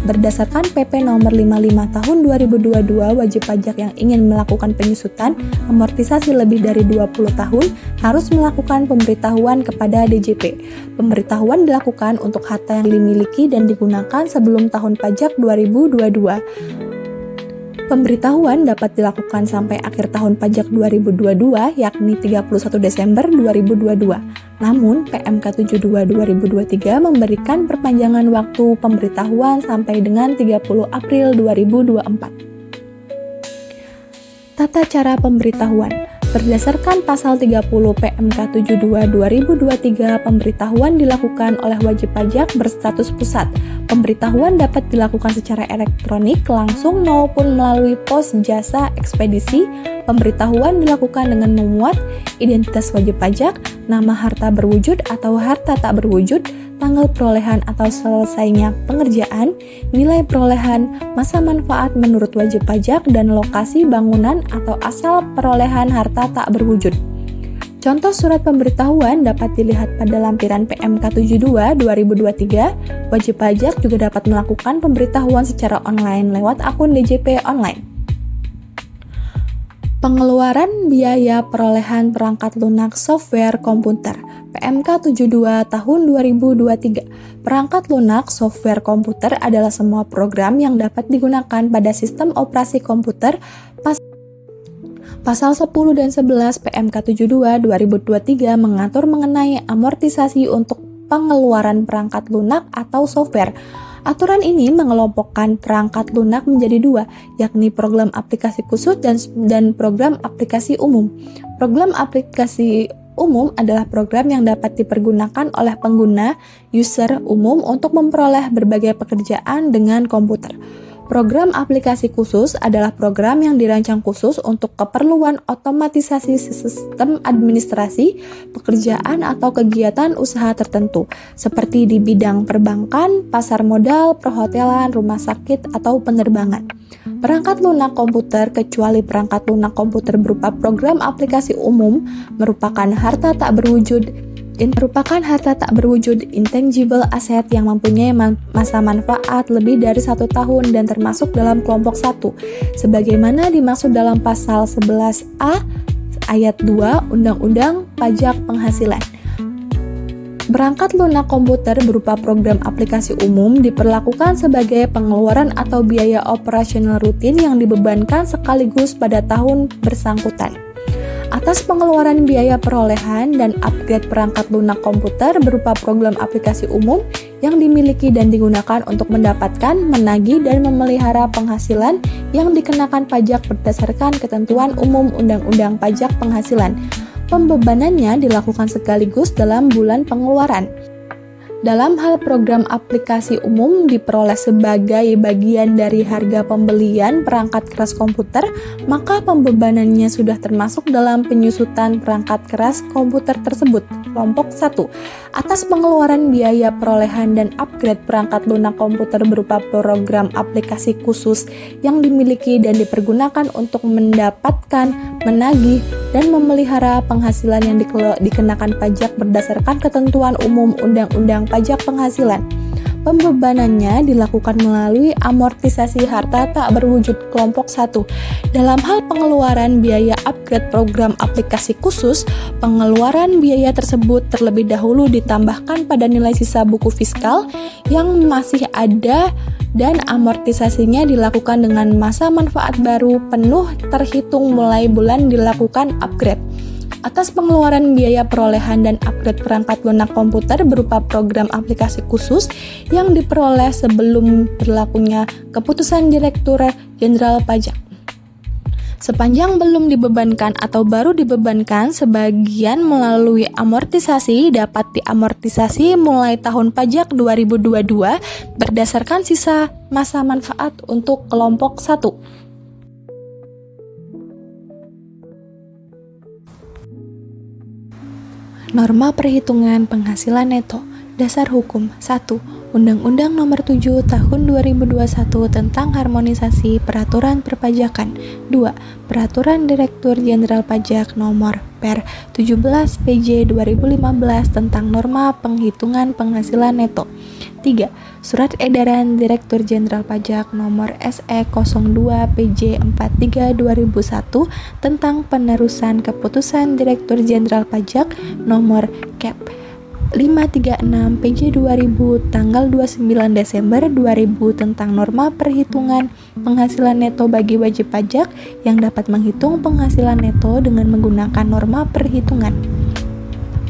Berdasarkan PP nomor 55 tahun 2022, wajib pajak yang ingin melakukan penyusutan amortisasi lebih dari 20 tahun harus melakukan pemberitahuan kepada DJP. Pemberitahuan dilakukan untuk harta yang dimiliki dan digunakan sebelum tahun pajak 2022. Pemberitahuan dapat dilakukan sampai akhir tahun pajak 2022, yakni 31 Desember 2022. Namun, PMK 72 2023 memberikan perpanjangan waktu pemberitahuan sampai dengan 30 April 2024. Tata cara pemberitahuan. Berdasarkan pasal 30 PMK 72 2023, pemberitahuan dilakukan oleh wajib pajak berstatus pusat. Pemberitahuan dapat dilakukan secara elektronik, langsung maupun melalui pos jasa ekspedisi. Pemberitahuan dilakukan dengan memuat identitas wajib pajak, nama harta berwujud atau harta tak berwujud, tanggal perolehan atau selesainya pengerjaan, nilai perolehan, masa manfaat menurut wajib pajak, dan lokasi bangunan atau asal perolehan harta tak berwujud. Contoh surat pemberitahuan dapat dilihat pada lampiran PMK 72 2023. Wajib pajak juga dapat melakukan pemberitahuan secara online lewat akun DJP online. Pengeluaran biaya perolehan perangkat lunak software komputer PMK 72 tahun 2023. Perangkat lunak software komputer adalah semua program yang dapat digunakan pada sistem operasi komputer. Pasal 10 dan 11 PMK 72 2023 mengatur mengenai amortisasi untuk pengeluaran perangkat lunak atau software. Aturan ini mengelompokkan perangkat lunak menjadi dua, yakni program aplikasi khusus dan program aplikasi umum. Program aplikasi umum adalah program yang dapat dipergunakan oleh pengguna user umum untuk memperoleh berbagai pekerjaan dengan komputer. Program aplikasi khusus adalah program yang dirancang khusus untuk keperluan otomatisasi sistem administrasi, pekerjaan atau kegiatan usaha tertentu, seperti di bidang perbankan, pasar modal, perhotelan, rumah sakit, atau penerbangan. Perangkat lunak komputer, kecuali perangkat lunak komputer berupa program aplikasi umum, merupakan harta tak berwujud intangible asset yang mempunyai masa manfaat lebih dari 1 tahun dan termasuk dalam kelompok 1, sebagaimana dimaksud dalam pasal 11A ayat 2 Undang-Undang Pajak Penghasilan. Perangkat lunak komputer berupa program aplikasi umum diperlakukan sebagai pengeluaran atau biaya operasional rutin yang dibebankan sekaligus pada tahun bersangkutan. Atas pengeluaran biaya perolehan dan upgrade perangkat lunak komputer berupa program aplikasi umum yang dimiliki dan digunakan untuk mendapatkan, menagih, dan memelihara penghasilan yang dikenakan pajak berdasarkan ketentuan umum Undang-Undang Pajak Penghasilan. Pembebanannya dilakukan sekaligus dalam bulan pengeluaran. Dalam hal program aplikasi umum diperoleh sebagai bagian dari harga pembelian perangkat keras komputer, maka pembebanannya sudah termasuk dalam penyusutan perangkat keras komputer tersebut. Kelompok 1. Atas pengeluaran biaya perolehan dan upgrade perangkat lunak komputer berupa program aplikasi khusus yang dimiliki dan dipergunakan untuk mendapatkan, menagih, dan memelihara penghasilan yang dikenakan pajak berdasarkan ketentuan umum Undang-Undang Pajak Penghasilan. Pembebanannya dilakukan melalui amortisasi harta tak berwujud kelompok 1. Dalam hal pengeluaran biaya upgrade program aplikasi khusus, pengeluaran biaya tersebut terlebih dahulu ditambahkan pada nilai sisa buku fiskal yang masih ada dan amortisasinya dilakukan dengan masa manfaat baru penuh terhitung mulai bulan dilakukan upgrade. Atas pengeluaran biaya perolehan dan upgrade perangkat lunak komputer berupa program aplikasi khusus yang diperoleh sebelum berlakunya keputusan Direktur Jenderal Pajak. Sepanjang belum dibebankan atau baru dibebankan, sebagian melalui amortisasi dapat diamortisasi mulai tahun pajak 2022 berdasarkan sisa masa manfaat untuk kelompok 1. Norma perhitungan penghasilan neto. Dasar hukum 1. Undang-Undang Nomor 7 Tahun 2021 tentang Harmonisasi Peraturan Perpajakan. 2. Peraturan Direktur Jenderal Pajak Nomor Per 17 PJ 2015 tentang norma penghitungan penghasilan neto. 3. Surat Edaran Direktur Jenderal Pajak Nomor SE 02 PJ 43 2001 tentang penerusan Keputusan Direktur Jenderal Pajak Nomor KEP 536 PJ 2000 tanggal 29 Desember 2000 tentang norma perhitungan penghasilan neto bagi wajib pajak yang dapat menghitung penghasilan neto dengan menggunakan norma perhitungan.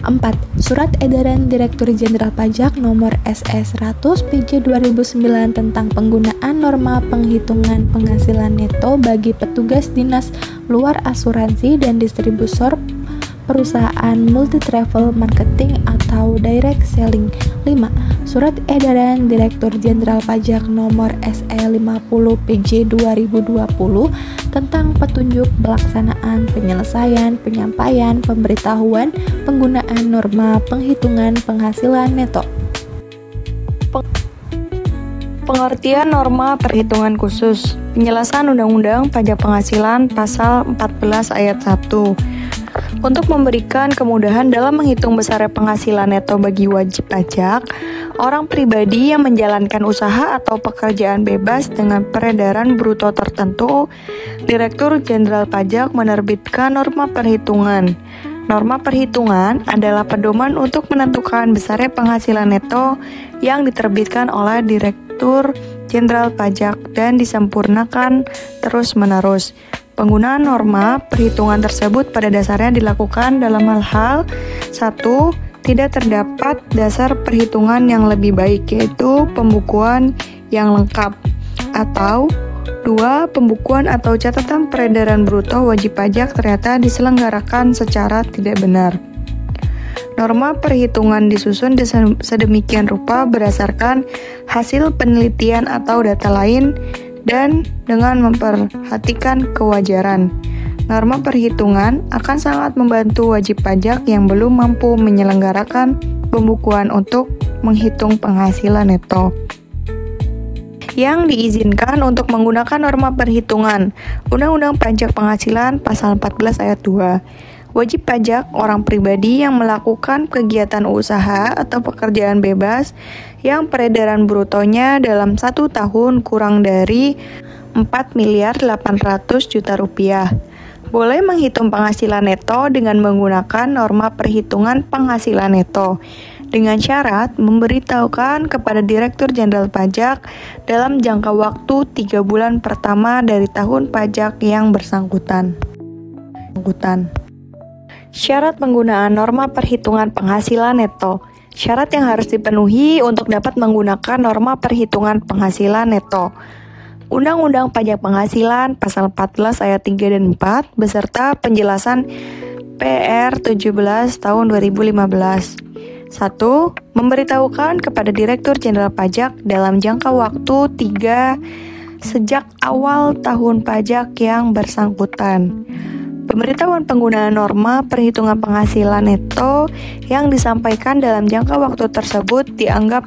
4. Surat Edaran Direktur Jenderal Pajak Nomor SS 100 PJ 2009 tentang penggunaan norma penghitungan penghasilan neto bagi petugas dinas luar asuransi dan distributor perusahaan multi-travel marketing atau direct selling. 5. Surat Edaran Direktur Jenderal Pajak Nomor SE 50 PJ 2020 tentang petunjuk pelaksanaan, penyelesaian, penyampaian, pemberitahuan, penggunaan norma penghitungan penghasilan neto. Pengertian norma perhitungan khusus. Penjelasan Undang-Undang Pajak Penghasilan Pasal 14 Ayat 1. Untuk memberikan kemudahan dalam menghitung besarnya penghasilan neto bagi wajib pajak, orang pribadi yang menjalankan usaha atau pekerjaan bebas dengan peredaran bruto tertentu, Direktur Jenderal Pajak menerbitkan norma perhitungan. Norma perhitungan adalah pedoman untuk menentukan besarnya penghasilan neto yang diterbitkan oleh Direktur Jenderal Pajak dan disempurnakan terus-menerus. Penggunaan norma perhitungan tersebut pada dasarnya dilakukan dalam hal-hal 1. Tidak terdapat dasar perhitungan yang lebih baik, yaitu pembukuan yang lengkap, atau 2. Pembukuan atau catatan peredaran bruto wajib pajak ternyata diselenggarakan secara tidak benar. Norma perhitungan disusun sedemikian rupa berdasarkan hasil penelitian atau data lain dan dengan memperhatikan kewajaran. Norma perhitungan akan sangat membantu wajib pajak yang belum mampu menyelenggarakan pembukuan untuk menghitung penghasilan neto. Yang diizinkan untuk menggunakan norma perhitungan Undang-Undang Pajak Penghasilan Pasal 14 Ayat 2. Wajib pajak orang pribadi yang melakukan kegiatan usaha atau pekerjaan bebas yang peredaran brutonya dalam 1 tahun kurang dari 4.800.000.000 rupiah boleh menghitung penghasilan neto dengan menggunakan norma perhitungan penghasilan neto dengan syarat memberitahukan kepada Direktur Jenderal Pajak dalam jangka waktu 3 bulan pertama dari tahun pajak yang bersangkutan. Syarat penggunaan norma perhitungan penghasilan neto. Syarat yang harus dipenuhi untuk dapat menggunakan norma perhitungan penghasilan neto. Undang-Undang Pajak Penghasilan Pasal 14 Ayat 3 dan 4 beserta penjelasan PR 17 tahun 2015. 1. Memberitahukan kepada Direktur Jenderal Pajak dalam jangka waktu 3 sejak awal tahun pajak yang bersangkutan. Pemberitahuan penggunaan norma perhitungan penghasilan neto yang disampaikan dalam jangka waktu tersebut dianggap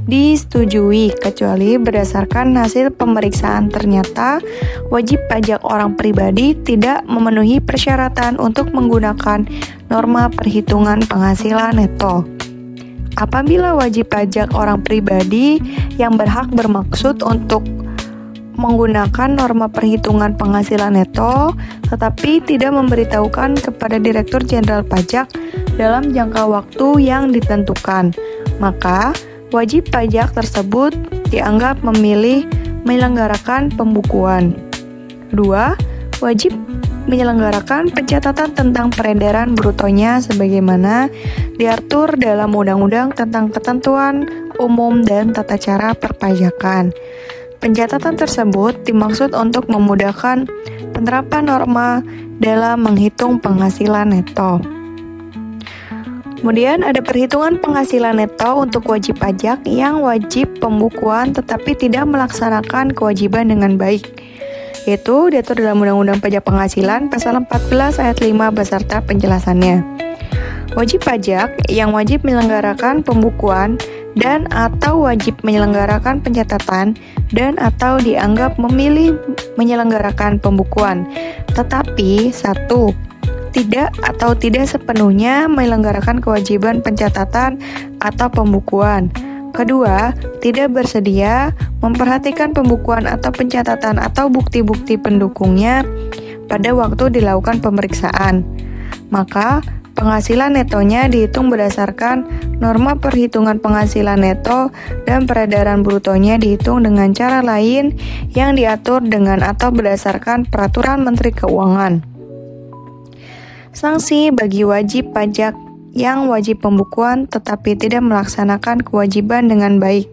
disetujui kecuali berdasarkan hasil pemeriksaan ternyata wajib pajak orang pribadi tidak memenuhi persyaratan untuk menggunakan norma perhitungan penghasilan neto. Apabila wajib pajak orang pribadi yang berhak bermaksud untuk menggunakan norma perhitungan penghasilan neto tetapi tidak memberitahukan kepada Direktur Jenderal Pajak dalam jangka waktu yang ditentukan, maka wajib pajak tersebut dianggap memilih menyelenggarakan pembukuan. 2. Wajib menyelenggarakan pencatatan tentang peredaran brutonya sebagaimana diatur dalam Undang-Undang tentang Ketentuan Umum dan Tata Cara Perpajakan. Pencatatan tersebut dimaksud untuk memudahkan penerapan norma dalam menghitung penghasilan neto. Kemudian ada perhitungan penghasilan neto untuk wajib pajak yang wajib pembukuan tetapi tidak melaksanakan kewajiban dengan baik, yaitu diatur dalam Undang-Undang Pajak Penghasilan Pasal 14 Ayat 5 beserta penjelasannya. Wajib pajak yang wajib menyelenggarakan pembukuan dan atau wajib menyelenggarakan pencatatan dan atau dianggap memilih menyelenggarakan pembukuan, tetapi 1. tidak sepenuhnya menyelenggarakan kewajiban pencatatan atau pembukuan. Kedua, tidak bersedia memperhatikan pembukuan atau pencatatan atau bukti-bukti pendukungnya pada waktu dilakukan pemeriksaan. Maka, Penghasilan netonya dihitung berdasarkan norma perhitungan penghasilan neto dan peredaran brutonya dihitung dengan cara lain yang diatur dengan atau berdasarkan peraturan Menteri Keuangan. Sanksi bagi wajib pajak yang wajib pembukuan tetapi tidak melaksanakan kewajiban dengan baik.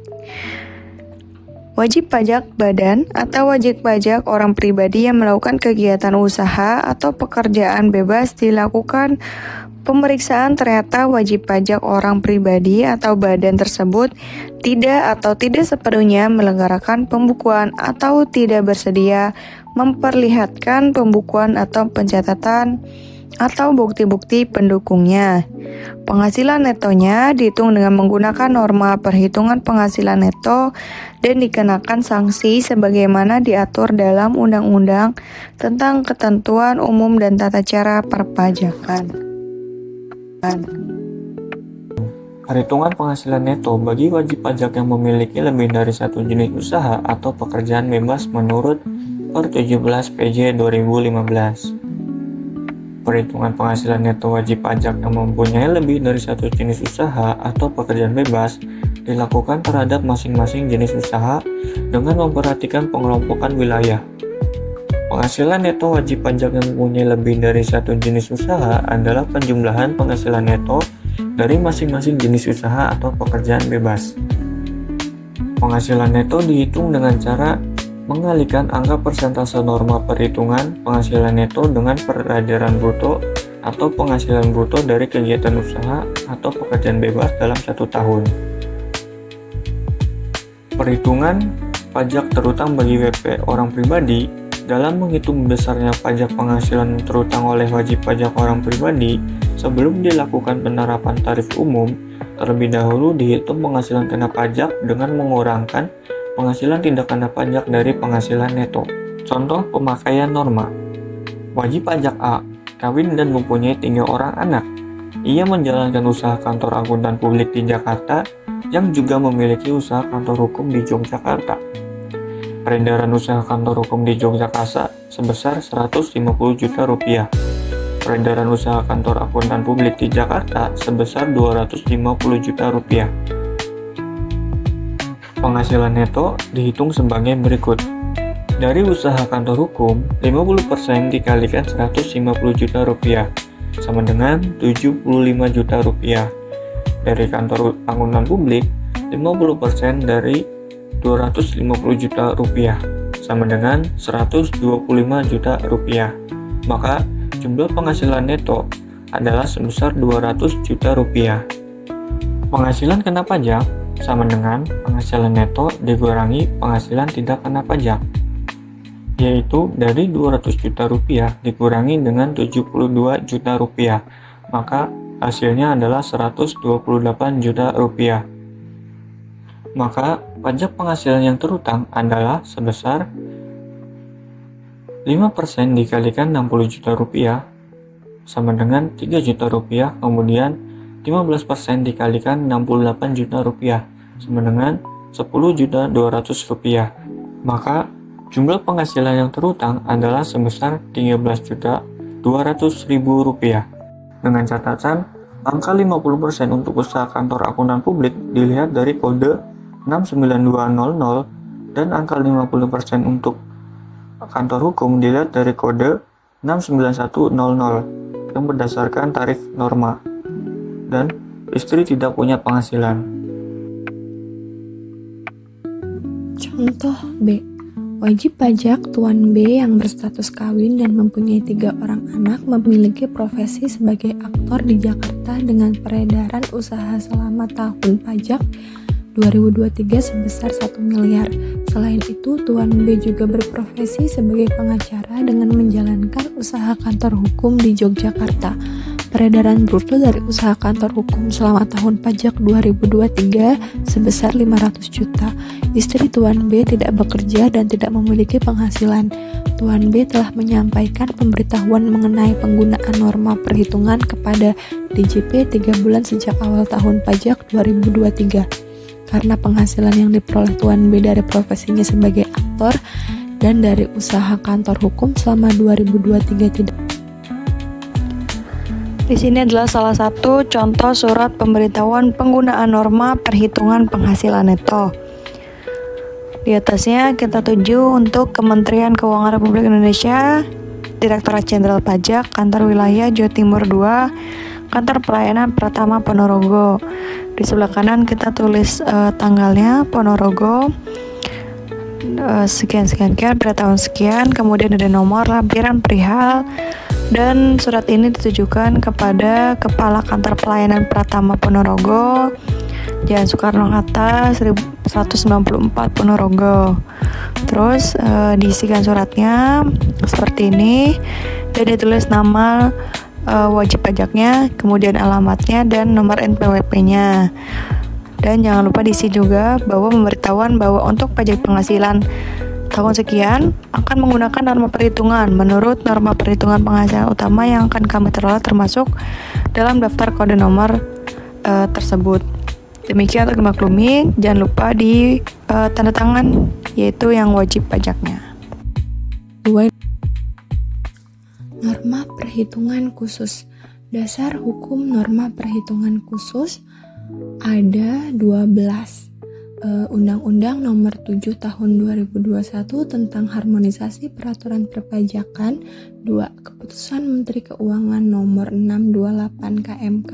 Wajib pajak badan atau wajib pajak orang pribadi yang melakukan kegiatan usaha atau pekerjaan bebas dilakukan pemeriksaan ternyata wajib pajak orang pribadi atau badan tersebut tidak sepenuhnya menyelenggarakan pembukuan atau tidak bersedia memperlihatkan pembukuan atau pencatatan atau bukti-bukti pendukungnya. Penghasilan netonya dihitung dengan menggunakan norma perhitungan penghasilan neto dan dikenakan sanksi sebagaimana diatur dalam Undang-Undang tentang Ketentuan Umum dan Tata Cara Perpajakan. Perhitungan penghasilan neto bagi wajib pajak yang memiliki lebih dari satu jenis usaha atau pekerjaan bebas menurut Per 17 PJ 2015. Perhitungan penghasilan neto wajib pajak yang mempunyai lebih dari satu jenis usaha atau pekerjaan bebas dilakukan terhadap masing-masing jenis usaha dengan memperhatikan pengelompokan wilayah. Penghasilan neto wajib pajak yang mempunyai lebih dari satu jenis usaha adalah penjumlahan penghasilan neto dari masing-masing jenis usaha atau pekerjaan bebas. Penghasilan neto dihitung dengan cara mengalihkan angka persentase norma perhitungan penghasilan neto dengan peredaran bruto atau penghasilan bruto dari kegiatan usaha atau pekerjaan bebas dalam 1 tahun. Perhitungan pajak terutang bagi WP orang pribadi dalam menghitung besarnya pajak penghasilan terutang oleh wajib pajak orang pribadi sebelum dilakukan penerapan tarif umum, terlebih dahulu dihitung penghasilan kena pajak dengan mengurangkan penghasilan tidak kena pajak dari penghasilan neto. Contoh pemakaian norma. Wajib pajak A, kawin dan mempunyai 3 orang anak. Ia menjalankan usaha kantor akuntan publik di Jakarta yang juga memiliki usaha kantor hukum di Yogyakarta. Peredaran usaha kantor hukum di Yogyakarta sebesar 150 juta rupiah. Peredaran usaha kantor akuntan publik di Jakarta sebesar 250 juta rupiah. Penghasilan neto dihitung sebagai berikut. Dari usaha kantor hukum, 50% dikalikan 150 juta rupiah, sama dengan 75 juta rupiah. Dari kantor akuntan publik, 50% dari 250 juta rupiah, sama dengan 125 juta rupiah. Maka, jumlah penghasilan neto adalah sebesar 200 juta rupiah. Penghasilan kena pajak sama dengan penghasilan neto dikurangi penghasilan tidak kena pajak, yaitu dari 200 juta rupiah dikurangi dengan 72 juta rupiah, maka hasilnya adalah 128 juta rupiah. Maka pajak penghasilan yang terutang adalah sebesar 5% dikalikan 60 juta rupiah sama dengan 3 juta rupiah, kemudian 15% dikalikan 68 juta rupiah sama dengan 10.200.000 rupiah. Maka jumlah penghasilan yang terutang adalah sebesar 13.200.000 rupiah. Dengan catatan, angka 50% untuk usaha kantor akuntan publik dilihat dari kode 69200 dan angka 50% untuk kantor hukum dilihat dari kode 69100 yang berdasarkan tarif norma. Dan istri tidak punya penghasilan. Contoh B. Wajib pajak tuan B yang berstatus kawin dan mempunyai 3 orang anak memiliki profesi sebagai aktor di Jakarta dengan peredaran usaha selama tahun pajak 2023 sebesar 1 miliar. Selain itu, tuan B juga berprofesi sebagai pengacara dengan menjalankan usaha kantor hukum di Yogyakarta. Peredaran bruto dari usaha kantor hukum selama tahun pajak 2023 sebesar 500 juta. Istri tuan B tidak bekerja dan tidak memiliki penghasilan. Tuan B telah menyampaikan pemberitahuan mengenai penggunaan norma perhitungan kepada DJP 3 bulan sejak awal tahun pajak 2023. Karena penghasilan yang diperoleh tuan B dari profesinya sebagai aktor dan dari usaha kantor hukum selama 2023 tidak. Di sini adalah salah satu contoh surat pemberitahuan penggunaan norma perhitungan penghasilan neto. Di atasnya kita tuju untuk Kementerian Keuangan Republik Indonesia, Direktorat Jenderal Pajak, Kantor Wilayah Jawa Timur 2, Kantor Pelayanan Pratama Ponorogo. Di sebelah kanan kita tulis tanggalnya Ponorogo, sekian pada tahun sekian, kemudian ada nomor lampiran perihal, dan surat ini ditujukan kepada Kepala Kantor Pelayanan Pratama Ponorogo, Jalan Soekarno-Hatta 194 Ponorogo. Terus diisikan suratnya seperti ini, dan ditulis nama wajib pajaknya, kemudian alamatnya dan nomor NPWP-nya. Dan jangan lupa diisi juga bahwa pemberitahuan bahwa untuk pajak penghasilan tahun sekian akan menggunakan norma perhitungan menurut norma perhitungan penghasilan utama yang akan kami telola termasuk dalam daftar kode nomor tersebut. Demikian untuk dimaklumi, jangan lupa di tanda tangan yaitu yang wajib pajaknya. Norma perhitungan khusus. Dasar hukum norma perhitungan khusus ada 12. Undang-Undang Nomor 7 Tahun 2021 tentang Harmonisasi Peraturan Perpajakan. 2. Keputusan Menteri Keuangan Nomor 628 KMK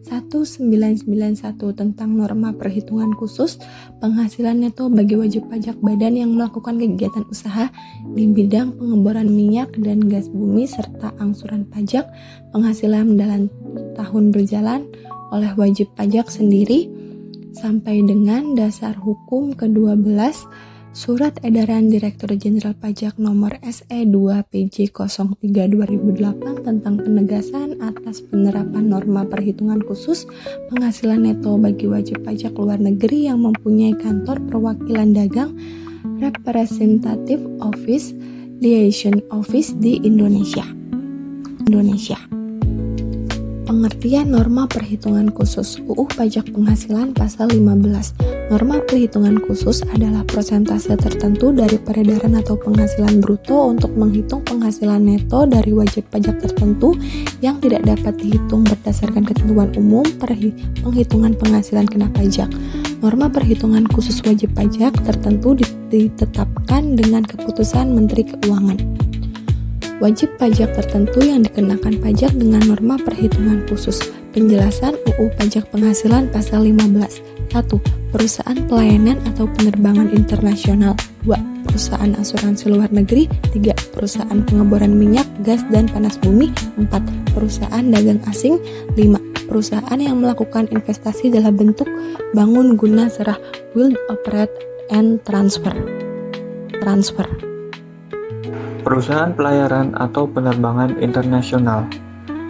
04/1991 tentang norma perhitungan khusus penghasilan neto bagi wajib pajak badan yang melakukan kegiatan usaha di bidang pengeboran minyak dan gas bumi serta angsuran pajak penghasilan dalam tahun berjalan oleh wajib pajak sendiri, sampai dengan dasar hukum ke-12 Surat Edaran Direktur Jenderal Pajak Nomor SE2 PJ 03/2008 tentang penegasan atas penerapan norma perhitungan khusus penghasilan neto bagi wajib pajak luar negeri yang mempunyai kantor perwakilan dagang Representative Office Liaison Office di Indonesia. Pengertian norma perhitungan khusus UU Pajak Penghasilan Pasal 15. Norma perhitungan khusus adalah persentase tertentu dari peredaran atau penghasilan bruto untuk menghitung penghasilan neto dari wajib pajak tertentu yang tidak dapat dihitung berdasarkan ketentuan umum penghitungan penghasilan kena pajak. Norma perhitungan khusus wajib pajak tertentu ditetapkan dengan keputusan Menteri Keuangan. Wajib pajak tertentu yang dikenakan pajak dengan norma perhitungan khusus. Penjelasan UU Pajak Penghasilan Pasal 15. 1. Perusahaan pelayanan atau penerbangan internasional. 2. Perusahaan asuransi luar negeri. 3. Perusahaan pengeboran minyak, gas, dan panas bumi. 4. Perusahaan dagang asing. 5. Perusahaan yang melakukan investasi dalam bentuk bangun guna serah build, operate, and transfer. Perusahaan pelayaran atau penerbangan internasional.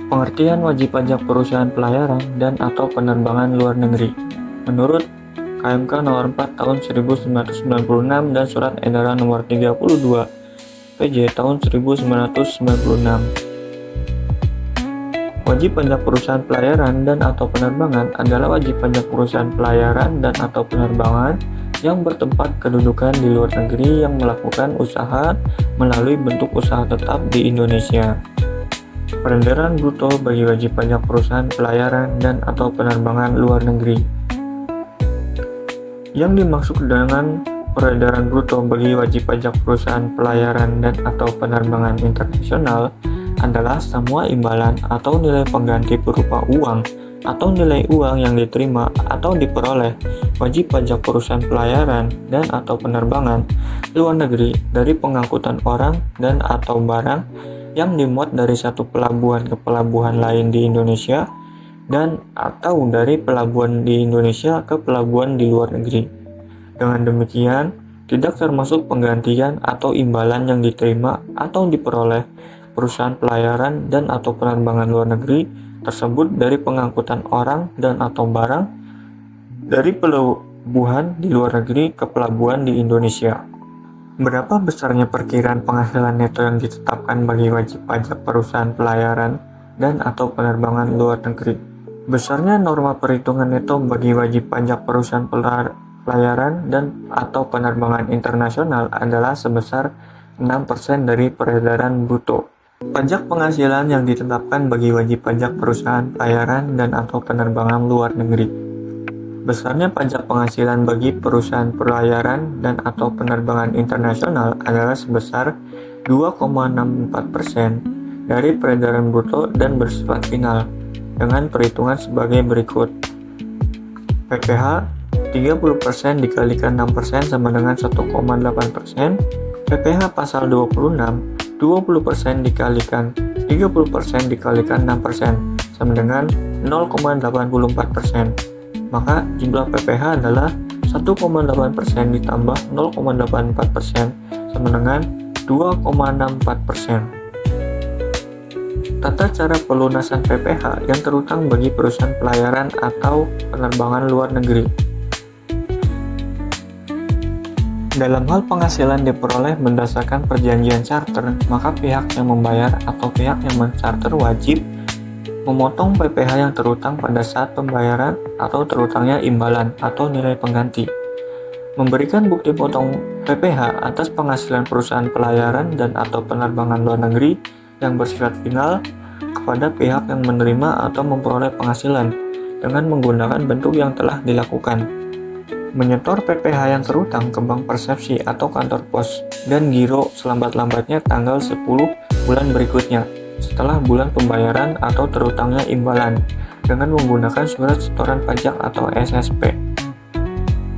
Pengertian wajib pajak perusahaan pelayaran dan atau penerbangan luar negeri. Menurut KMK nomor 4 tahun 1996 dan Surat Edaran nomor 32 PJ tahun 1996. Wajib pajak perusahaan pelayaran dan atau penerbangan adalah wajib pajak perusahaan pelayaran dan atau penerbangan yang bertempat kedudukan di luar negeri yang melakukan usaha melalui bentuk usaha tetap di Indonesia. Peredaran bruto bagi wajib pajak perusahaan pelayaran dan atau penerbangan luar negeri. Yang dimaksud dengan peredaran bruto bagi wajib pajak perusahaan pelayaran dan atau penerbangan internasional adalah semua imbalan atau nilai pengganti berupa uang atau nilai uang yang diterima atau diperoleh wajib pajak perusahaan pelayaran dan atau penerbangan luar negeri dari pengangkutan orang dan atau barang yang dimuat dari satu pelabuhan ke pelabuhan lain di Indonesia dan atau dari pelabuhan di Indonesia ke pelabuhan di luar negeri. Dengan demikian, tidak termasuk penggantian atau imbalan yang diterima atau diperoleh perusahaan pelayaran dan atau penerbangan luar negeri tersebut dari pengangkutan orang dan atau barang dari pelabuhan di luar negeri ke pelabuhan di Indonesia. Berapa besarnya perkiraan penghasilan neto yang ditetapkan bagi wajib pajak perusahaan pelayaran dan atau penerbangan luar negeri? Besarnya norma perhitungan neto bagi wajib pajak perusahaan pelayaran dan atau penerbangan internasional adalah sebesar 6% dari peredaran bruto. Pajak penghasilan yang ditetapkan bagi wajib pajak perusahaan pelayaran dan atau penerbangan luar negeri. Besarnya pajak penghasilan bagi perusahaan pelayaran dan atau penerbangan internasional adalah sebesar 2,64% dari peredaran bruto dan bersifat final dengan perhitungan sebagai berikut. PPh 30% dikalikan 6% sama dengan 1,8%. PPh pasal 26 20% dikalikan 30% dikalikan 6% sama dengan 0,84%. Maka jumlah PPh adalah 1,8% ditambah 0,84% sama dengan 2,64%. Tata cara pelunasan PPh yang terutang bagi perusahaan pelayaran atau penerbangan luar negeri. Dalam hal penghasilan diperoleh berdasarkan perjanjian charter, maka pihak yang membayar atau pihak yang mencharter wajib memotong PPh yang terutang pada saat pembayaran atau terutangnya imbalan atau nilai pengganti. Memberikan bukti potong PPh atas penghasilan perusahaan pelayaran dan atau penerbangan luar negeri yang bersifat final kepada pihak yang menerima atau memperoleh penghasilan dengan menggunakan bentuk yang telah dilakukan. Menyetor PPh yang terutang ke bank persepsi atau kantor pos dan giro selambat-lambatnya tanggal 10 bulan berikutnya setelah bulan pembayaran atau terutangnya imbalan dengan menggunakan surat setoran pajak atau SSP.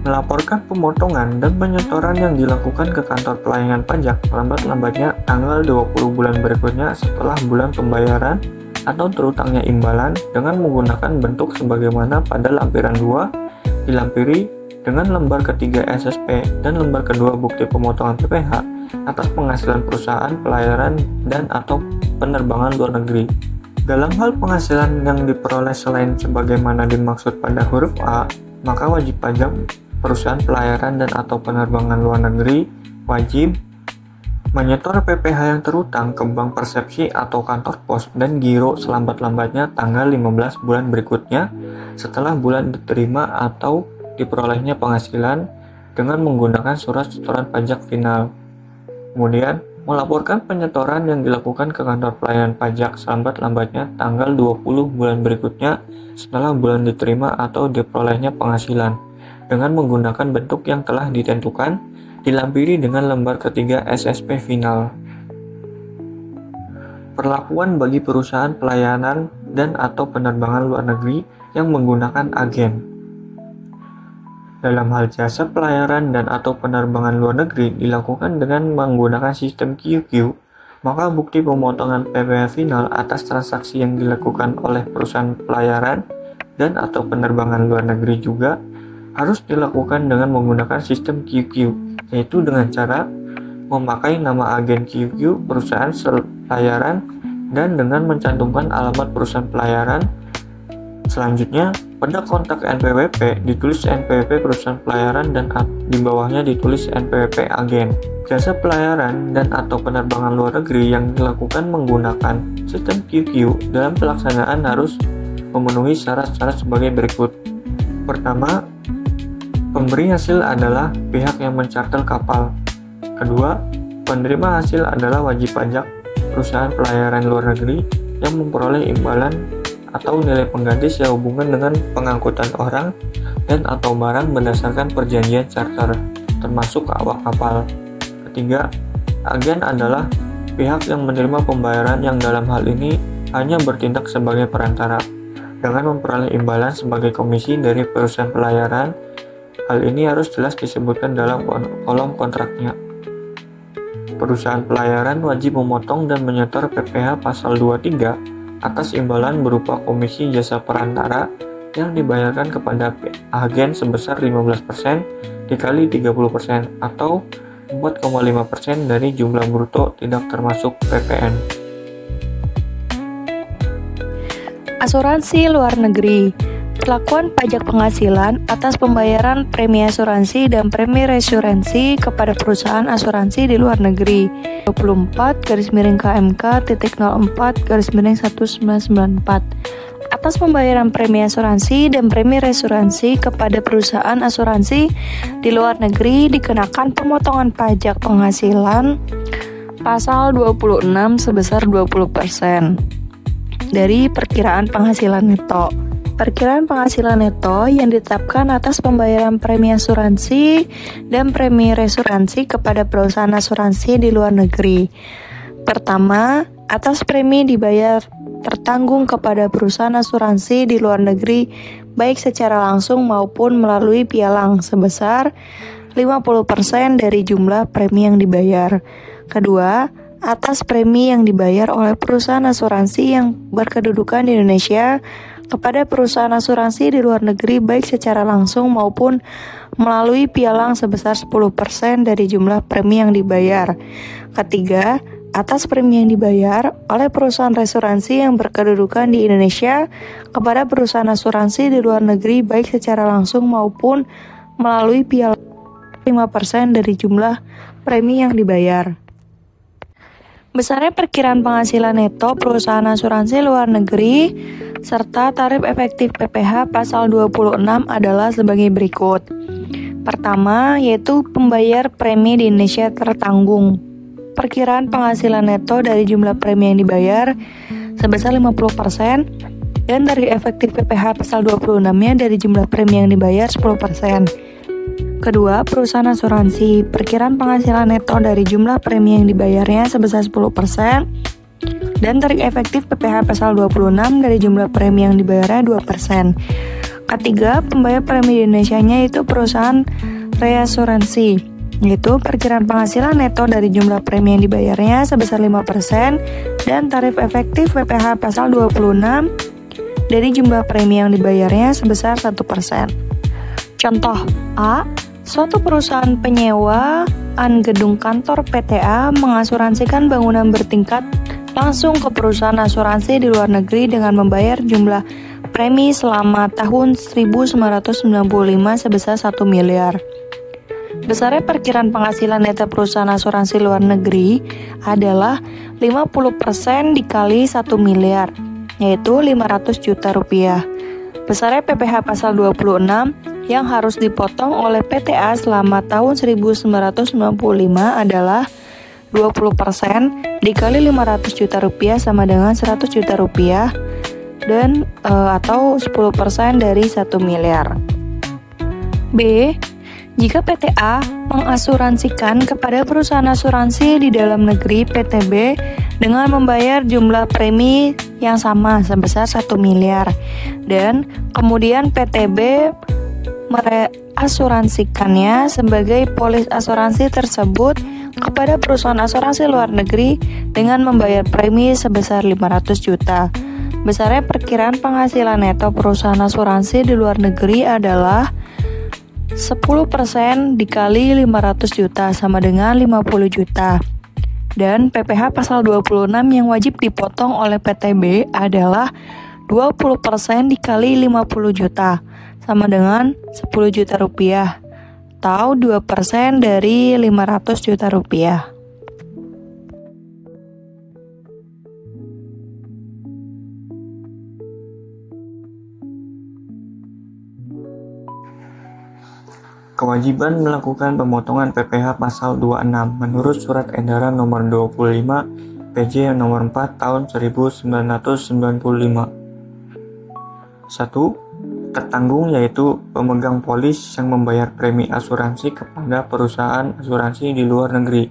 Melaporkan pemotongan dan penyetoran yang dilakukan ke kantor pelayanan pajak selambat-lambatnya tanggal 20 bulan berikutnya setelah bulan pembayaran atau terutangnya imbalan dengan menggunakan bentuk sebagaimana pada lampiran 2 dilampiri dengan lembar ketiga SSP dan lembar kedua bukti pemotongan PPh atas penghasilan perusahaan pelayaran dan atau penerbangan luar negeri. Dalam hal penghasilan yang diperoleh selain sebagaimana dimaksud pada huruf A, maka wajib pajak perusahaan pelayaran dan atau penerbangan luar negeri wajib menyetor PPh yang terutang ke bank persepsi atau kantor pos dan giro selambat-lambatnya tanggal 15 bulan berikutnya setelah bulan diterima atau diperolehnya penghasilan dengan menggunakan surat setoran pajak final. Kemudian, melaporkan penyetoran yang dilakukan ke kantor pelayanan pajak selambat-lambatnya tanggal 20 bulan berikutnya setelah bulan diterima atau diperolehnya penghasilan dengan menggunakan bentuk yang telah ditentukan dilampiri dengan lembar ketiga SSP final. Perlakuan bagi perusahaan pelayanan dan atau penerbangan luar negeri yang menggunakan agen. Dalam hal jasa pelayaran dan atau penerbangan luar negeri dilakukan dengan menggunakan sistem QQ, maka bukti pemotongan PPh final atas transaksi yang dilakukan oleh perusahaan pelayaran dan atau penerbangan luar negeri juga harus dilakukan dengan menggunakan sistem QQ, yaitu dengan cara memakai nama agen QQ perusahaan pelayaran dan dengan mencantumkan alamat perusahaan pelayaran. Selanjutnya, pada kontak NPWP ditulis NPWP perusahaan pelayaran dan di bawahnya ditulis NPWP agen. Jasa pelayaran dan atau penerbangan luar negeri yang dilakukan menggunakan sistem QQ dalam pelaksanaan harus memenuhi syarat-syarat sebagai berikut. Pertama, pemberi hasil adalah pihak yang mencharter kapal. Kedua, penerima hasil adalah wajib pajak perusahaan pelayaran luar negeri yang memperoleh imbalan atau nilai pengganti sehubungan dengan pengangkutan orang dan atau barang berdasarkan perjanjian charter, termasuk awak kapal. Ketiga, agen adalah pihak yang menerima pembayaran yang dalam hal ini hanya bertindak sebagai perantara dengan memperoleh imbalan sebagai komisi dari perusahaan pelayaran. Hal ini harus jelas disebutkan dalam kolom kontraknya. Perusahaan pelayaran wajib memotong dan menyetor PPh pasal 23 atas imbalan berupa komisi jasa perantara yang dibayarkan kepada agen sebesar 15% dikali 30% atau 4,5% dari jumlah bruto tidak termasuk PPN. Asuransi luar negeri. Perlakuan pajak penghasilan atas pembayaran premi asuransi dan premi reasuransi kepada perusahaan asuransi di luar negeri. 24/KMK.04/1994 atas pembayaran premi asuransi dan premi reasuransi kepada perusahaan asuransi di luar negeri dikenakan pemotongan pajak penghasilan Pasal 26 sebesar 20% dari perkiraan penghasilan neto. Perkiraan penghasilan neto yang ditetapkan atas pembayaran premi asuransi dan premi reasuransi kepada perusahaan asuransi di luar negeri. Pertama, atas premi dibayar tertanggung kepada perusahaan asuransi di luar negeri baik secara langsung maupun melalui pialang sebesar 50% dari jumlah premi yang dibayar. Kedua, atas premi yang dibayar oleh perusahaan asuransi yang berkedudukan di Indonesia kepada perusahaan asuransi di luar negeri baik secara langsung maupun melalui pialang sebesar 10% dari jumlah premi yang dibayar. Ketiga, atas premi yang dibayar oleh perusahaan reasuransi yang berkedudukan di Indonesia kepada perusahaan asuransi di luar negeri baik secara langsung maupun melalui pialang 5% dari jumlah premi yang dibayar. Besarnya perkiraan penghasilan neto perusahaan asuransi luar negeri serta tarif efektif PPh pasal 26 adalah sebagai berikut. Pertama, yaitu pembayar premi di Indonesia tertanggung. Perkiraan penghasilan neto dari jumlah premi yang dibayar sebesar 50% dan tarif efektif PPh pasal 26-nya dari jumlah premi yang dibayar 10%. Kedua, perusahaan asuransi. Perkiraan penghasilan neto dari jumlah premi yang dibayarnya sebesar 10% dan tarif efektif PPh pasal 26 dari jumlah premi yang dibayarnya 2%. Ketiga, pembayar premi di Indonesia-nya yaitu perusahaan reasuransi, yaitu perkiraan penghasilan neto dari jumlah premi yang dibayarnya sebesar 5% dan tarif efektif PPh pasal 26 dari jumlah premi yang dibayarnya sebesar 1%. Contoh A, suatu perusahaan penyewaan gedung kantor PTA mengasuransikan bangunan bertingkat langsung ke perusahaan asuransi di luar negeri dengan membayar jumlah premi selama tahun 1995 sebesar 1 miliar. Besarnya perkiraan penghasilan neto perusahaan asuransi luar negeri adalah 50% dikali 1 miliar, yaitu 500 juta rupiah. Besarnya PPh pasal 26 yang harus dipotong oleh PTA selama tahun 1995 adalah 20% dikali 500 juta rupiah sama dengan 100 juta rupiah dan atau 10% dari 1 miliar. B. Jika PTA mengasuransikan kepada perusahaan asuransi di dalam negeri PTB dengan membayar jumlah premi yang sama sebesar 1 miliar dan kemudian PTB mereasuransikannya sebagai polis asuransi tersebut kepada perusahaan asuransi luar negeri dengan membayar premi sebesar 500 juta. Besarnya perkiraan penghasilan neto perusahaan asuransi di luar negeri adalah 10% dikali 500 juta sama dengan 50 juta. Dan PPh pasal 26 yang wajib dipotong oleh PTB adalah 20% dikali 50 juta sama dengan 10 juta rupiah atau 2% dari 500 juta rupiah. Kewajiban melakukan pemotongan PPh pasal 26 menurut Surat Edaran nomor 25 PJ nomor 4 tahun 1995. 1. Tertanggung yaitu pemegang polis yang membayar premi asuransi kepada perusahaan asuransi di luar negeri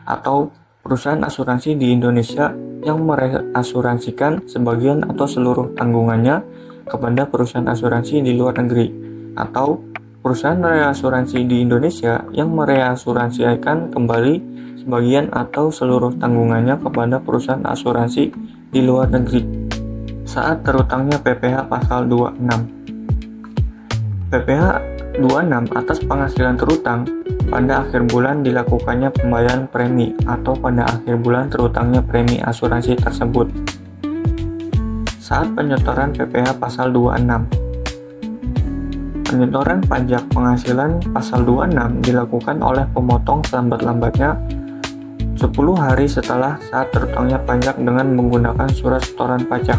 atau perusahaan asuransi di Indonesia yang mereasuransikan sebagian atau seluruh tanggungannya kepada perusahaan asuransi di luar negeri atau perusahaan reasuransi di Indonesia yang mereasuransikan kembali sebagian atau seluruh tanggungannya kepada perusahaan asuransi di luar negeri saat terutangnya PPh pasal 26. PPh 26 atas penghasilan terutang pada akhir bulan dilakukannya pembayaran premi atau pada akhir bulan terutangnya premi asuransi tersebut. Saat penyetoran PPh pasal 26. Penyetoran pajak penghasilan pasal 26 dilakukan oleh pemotong selambat-lambatnya 10 hari setelah saat terutangnya pajak dengan menggunakan surat setoran pajak.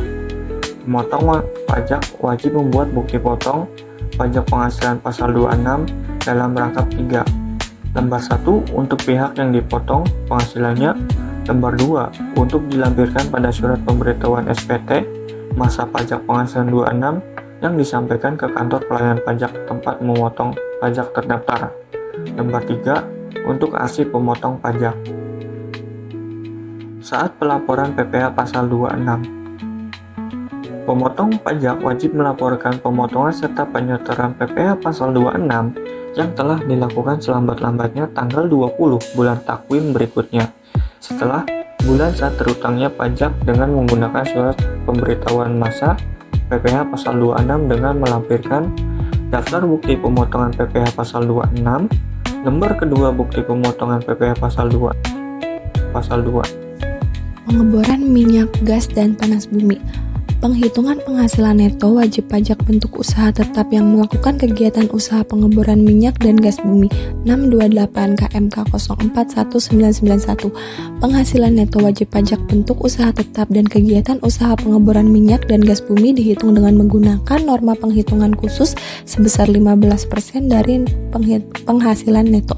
Pemotong pajak wajib membuat bukti potong pajak penghasilan pasal 26 dalam rangkap 3. Lembar 1 untuk pihak yang dipotong penghasilannya, Lembar 2 untuk dilampirkan pada surat pemberitahuan SPT masa pajak penghasilan 26 yang disampaikan ke kantor pelayanan pajak tempat memotong pajak terdaftar. Lembar 3 untuk arsip pemotong pajak. Saat pelaporan PPh pasal 26, pemotong pajak wajib melaporkan pemotongan serta penyetoran PPh pasal 26 yang telah dilakukan selambat-lambatnya tanggal 20 bulan takwim berikutnya setelah bulan saat terutangnya pajak dengan menggunakan surat pemberitahuan masa PPh pasal 26 dengan melampirkan daftar bukti pemotongan PPh pasal 26, lembar kedua bukti pemotongan PPh pasal 2. Pengeboran minyak, gas, dan panas bumi. Penghitungan penghasilan neto wajib pajak bentuk usaha tetap yang melakukan kegiatan usaha pengeboran minyak dan gas bumi 628 KMK 041991. Penghasilan neto wajib pajak bentuk usaha tetap dan kegiatan usaha pengeboran minyak dan gas bumi dihitung dengan menggunakan norma penghitungan khusus sebesar 15% dari penghasilan neto.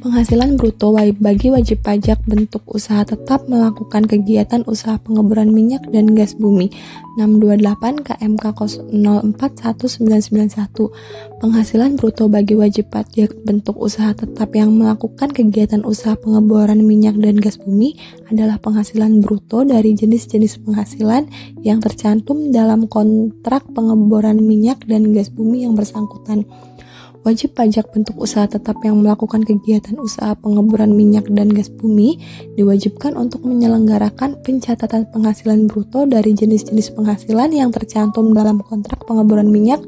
Penghasilan bruto bagi wajib pajak bentuk usaha tetap melakukan kegiatan usaha pengeboran minyak dan gas bumi 628 KMK 041991. Penghasilan bruto bagi wajib pajak bentuk usaha tetap yang melakukan kegiatan usaha pengeboran minyak dan gas bumi adalah penghasilan bruto dari jenis-jenis penghasilan yang tercantum dalam kontrak pengeboran minyak dan gas bumi yang bersangkutan. Wajib pajak bentuk usaha tetap yang melakukan kegiatan usaha pengeboran minyak dan gas bumi diwajibkan untuk menyelenggarakan pencatatan penghasilan bruto dari jenis-jenis penghasilan yang tercantum dalam kontrak pengeboran minyak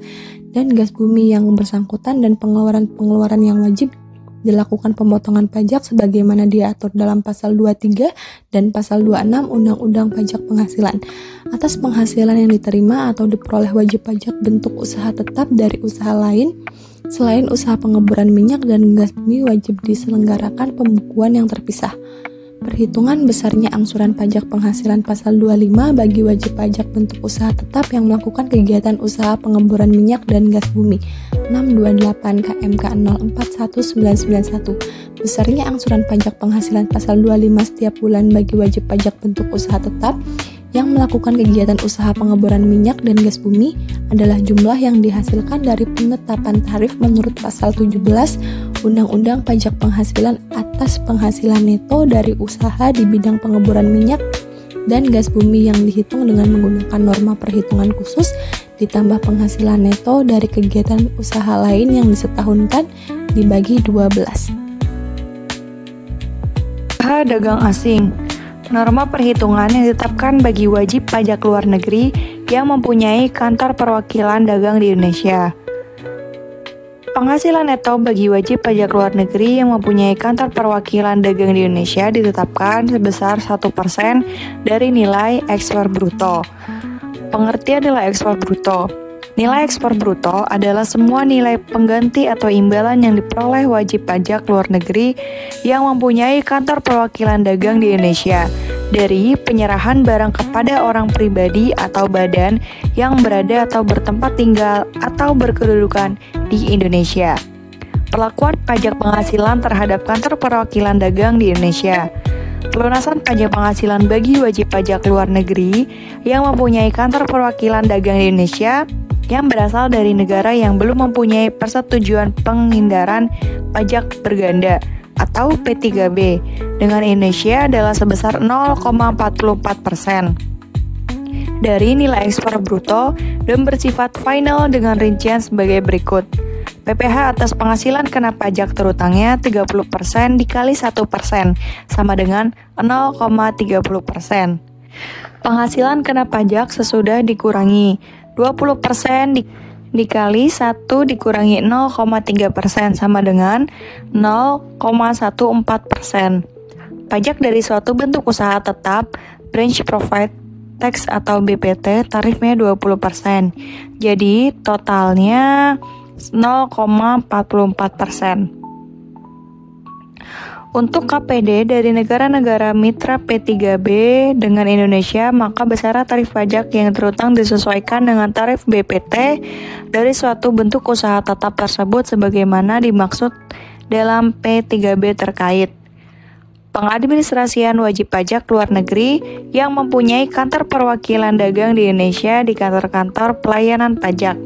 dan gas bumi yang bersangkutan dan pengeluaran-pengeluaran yang wajib dilakukan pemotongan pajak sebagaimana diatur dalam pasal 23 dan pasal 26 Undang-Undang Pajak Penghasilan. Atas penghasilan yang diterima atau diperoleh wajib pajak bentuk usaha tetap dari usaha lain selain usaha pengeboran minyak dan gas bumi wajib diselenggarakan pembukuan yang terpisah. Perhitungan besarnya angsuran pajak penghasilan pasal 25 bagi wajib pajak bentuk usaha tetap yang melakukan kegiatan usaha pengeboran minyak dan gas bumi 628 KMK 041991. Besarnya angsuran pajak penghasilan pasal 25 setiap bulan bagi wajib pajak bentuk usaha tetap yang melakukan kegiatan usaha pengeboran minyak dan gas bumi adalah jumlah yang dihasilkan dari penetapan tarif menurut pasal 17 Undang-Undang Pajak Penghasilan atas penghasilan neto dari usaha di bidang pengeboran minyak dan gas bumi yang dihitung dengan menggunakan norma perhitungan khusus ditambah penghasilan neto dari kegiatan usaha lain yang disetahunkan dibagi 12. Usaha dagang asing. Norma perhitungan yang ditetapkan bagi wajib pajak luar negeri yang mempunyai kantor perwakilan dagang di Indonesia. Penghasilan neto bagi wajib pajak luar negeri yang mempunyai kantor perwakilan dagang di Indonesia ditetapkan sebesar 1% dari nilai ekspor bruto. Pengertian nilai ekspor bruto. Nilai ekspor bruto adalah semua nilai pengganti atau imbalan yang diperoleh wajib pajak luar negeri yang mempunyai kantor perwakilan dagang di Indonesia dari penyerahan barang kepada orang pribadi atau badan yang berada atau bertempat tinggal atau berkedudukan di Indonesia. Perlakuan pajak penghasilan terhadap kantor perwakilan dagang di Indonesia. Pelunasan pajak penghasilan bagi wajib pajak luar negeri yang mempunyai kantor perwakilan dagang di Indonesia yang berasal dari negara yang belum mempunyai persetujuan penghindaran pajak berganda atau P3B dengan Indonesia adalah sebesar 0,44% dari nilai ekspor bruto dan bersifat final dengan rincian sebagai berikut. PPh atas penghasilan kena pajak terutangnya 30% dikali 1% sama dengan 0,30%. Penghasilan kena pajak sesudah dikurangi 20% dikali 1 dikurangi 0,3% sama dengan 0,14%. Pajak dari suatu bentuk usaha tetap, branch profit tax atau BPT, tarifnya 20%. Jadi totalnya 0,44%. Untuk KPD dari negara-negara mitra P3B dengan Indonesia, maka besaran tarif pajak yang terutang disesuaikan dengan tarif BPT dari suatu bentuk usaha tetap tersebut sebagaimana dimaksud dalam P3B terkait. pengadministrasian wajib pajak luar negeri yang mempunyai kantor perwakilan dagang di Indonesia di kantor-kantor pelayanan pajak.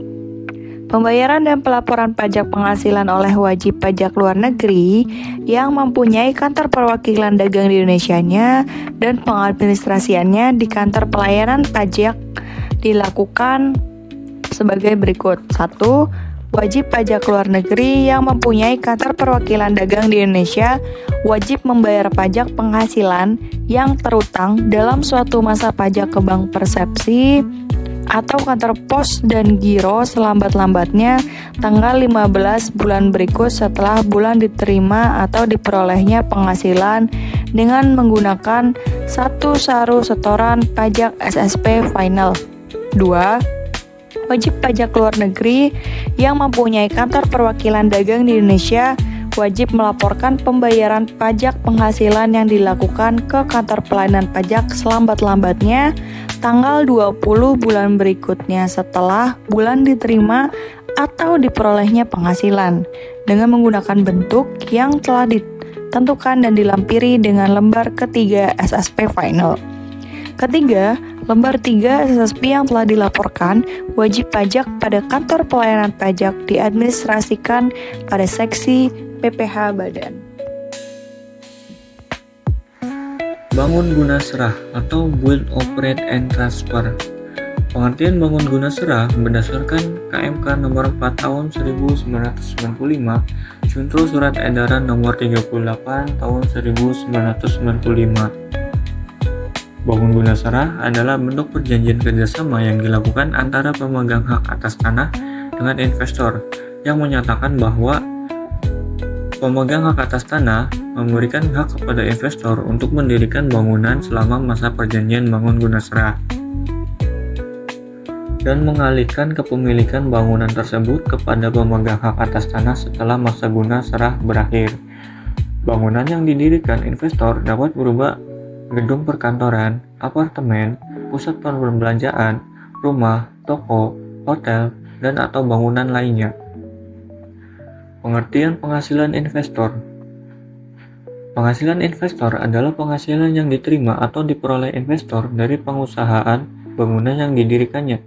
Pembayaran dan pelaporan pajak penghasilan oleh wajib pajak luar negeri yang mempunyai kantor perwakilan dagang di Indonesianya dan pengadministrasiannya di kantor pelayanan pajak dilakukan sebagai berikut. 1. Wajib pajak luar negeri yang mempunyai kantor perwakilan dagang di Indonesia wajib membayar pajak penghasilan yang terutang dalam suatu masa pajak ke bank persepsi atau kantor pos dan giro selambat-lambatnya tanggal 15 bulan berikut setelah bulan diterima atau diperolehnya penghasilan dengan menggunakan satu saru setoran pajak SSP final. 2. Wajib pajak luar negeri yang mempunyai kantor perwakilan dagang di Indonesia wajib melaporkan pembayaran pajak penghasilan yang dilakukan ke kantor pelayanan pajak selambat-lambatnya tanggal 20 bulan berikutnya setelah bulan diterima atau diperolehnya penghasilan dengan menggunakan bentuk yang telah ditentukan dan dilampiri dengan lembar ketiga SSP final. Ketiga, lembar 3 SSP yang telah dilaporkan wajib pajak pada kantor pelayanan pajak diadministrasikan pada seksi PPh Badan. Bangun guna serah atau Build, Operate, and Transfer. Pengertian bangun guna serah berdasarkan KMK nomor 4 tahun 1995, Junto Surat Edaran nomor 38 tahun 1995. Bangun guna serah adalah bentuk perjanjian kerjasama yang dilakukan antara pemegang hak atas tanah dengan investor yang menyatakan bahwa pemegang hak atas tanah memberikan hak kepada investor untuk mendirikan bangunan selama masa perjanjian bangun guna serah dan mengalihkan kepemilikan bangunan tersebut kepada pemegang hak atas tanah setelah masa guna serah berakhir. Bangunan yang didirikan investor dapat berupa gedung perkantoran, apartemen, pusat perbelanjaan, rumah, toko, hotel, dan atau bangunan lainnya. Pengertian penghasilan investor. Penghasilan investor adalah penghasilan yang diterima atau diperoleh investor dari pengusahaan bangunan yang didirikannya,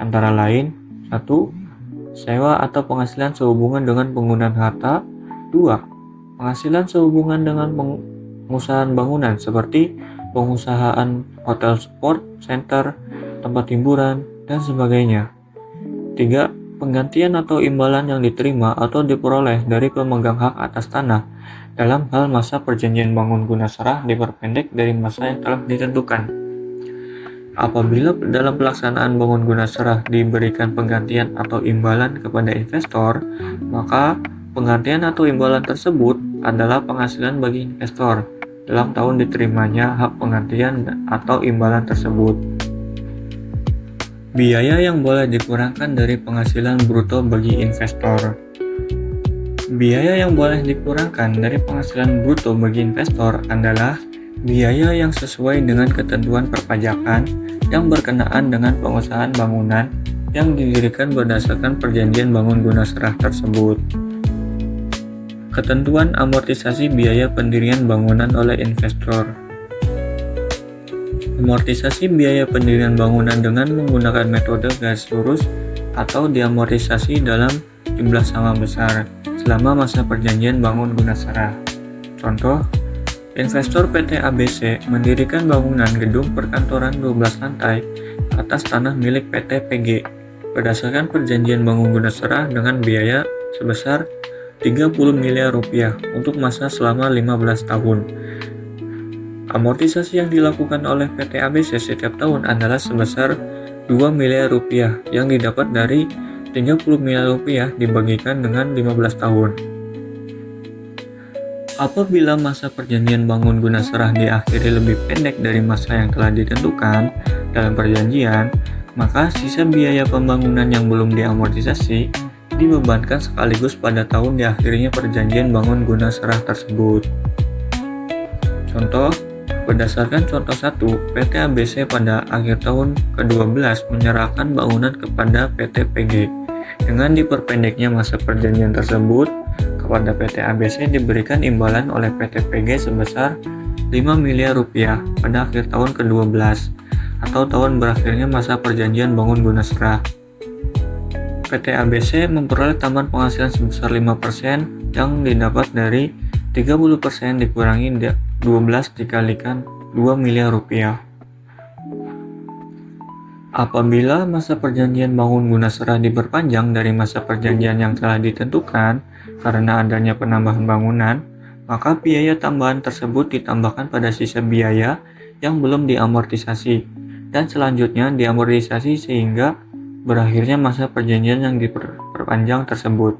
antara lain 1. Sewa atau penghasilan sehubungan dengan penggunaan harta. 2. Penghasilan sehubungan dengan pengusahaan bangunan seperti pengusahaan hotel sport, center, tempat hiburan, dan sebagainya. 3. Penggantian atau imbalan yang diterima atau diperoleh dari pemegang hak atas tanah dalam hal masa perjanjian bangun guna serah diperpendek dari masa yang telah ditentukan. Apabila dalam pelaksanaan bangun guna serah diberikan penggantian atau imbalan kepada investor, maka penggantian atau imbalan tersebut adalah penghasilan bagi investor dalam tahun diterimanya hak penggantian atau imbalan tersebut. Biaya yang boleh dikurangkan dari penghasilan bruto bagi investor. Biaya yang boleh dikurangkan dari penghasilan bruto bagi investor adalah biaya yang sesuai dengan ketentuan perpajakan yang berkenaan dengan pengusahaan bangunan yang didirikan berdasarkan perjanjian bangun guna serah tersebut. Ketentuan amortisasi biaya pendirian bangunan oleh investor. Amortisasi biaya pendirian bangunan dengan menggunakan metode garis lurus atau diamortisasi dalam jumlah sama besar selama masa perjanjian bangun guna serah. Contoh, investor PT ABC mendirikan bangunan gedung perkantoran 12 lantai atas tanah milik PT PG berdasarkan perjanjian bangun guna serah dengan biaya sebesar 30 miliar rupiah untuk masa selama 15 tahun. Amortisasi yang dilakukan oleh PT ABC setiap tahun adalah sebesar 2 miliar rupiah yang didapat dari 30 miliar rupiah dibagikan dengan 15 tahun. Apabila masa perjanjian bangun guna serah diakhiri lebih pendek dari masa yang telah ditentukan dalam perjanjian, maka sisa biaya pembangunan yang belum diamortisasi dibebankan sekaligus pada tahun diakhirinya perjanjian bangun guna serah tersebut. Contoh, berdasarkan contoh 1, PT ABC pada akhir tahun ke-12 menyerahkan bangunan kepada PT PG. Dengan diperpendeknya masa perjanjian tersebut, kepada PT ABC diberikan imbalan oleh PT PG sebesar 5 miliar rupiah pada akhir tahun ke-12 atau tahun berakhirnya masa perjanjian bangun guna serah. PT ABC memperoleh tambahan penghasilan sebesar 5% yang didapat dari 30% dikurangi 12 dikalikan 2 miliar rupiah. Apabila masa perjanjian bangun guna serah diperpanjang dari masa perjanjian yang telah ditentukan karena adanya penambahan bangunan, maka biaya tambahan tersebut ditambahkan pada sisa biaya yang belum diamortisasi dan selanjutnya diamortisasi sehingga berakhirnya masa perjanjian yang diperpanjang tersebut.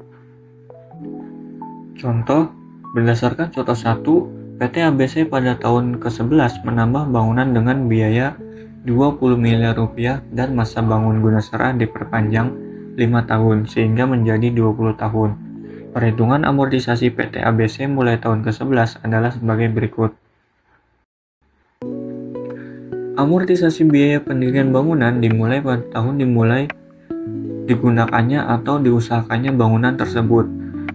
Contoh, berdasarkan contoh 1, PT ABC pada tahun ke-11 menambah bangunan dengan biaya 20 miliar rupiah dan masa bangun guna serah diperpanjang 5 tahun sehingga menjadi 20 tahun. Perhitungan amortisasi PT ABC mulai tahun ke-11 adalah sebagai berikut. Amortisasi biaya pendirian bangunan dimulai pada tahun digunakannya atau diusahakannya bangunan tersebut.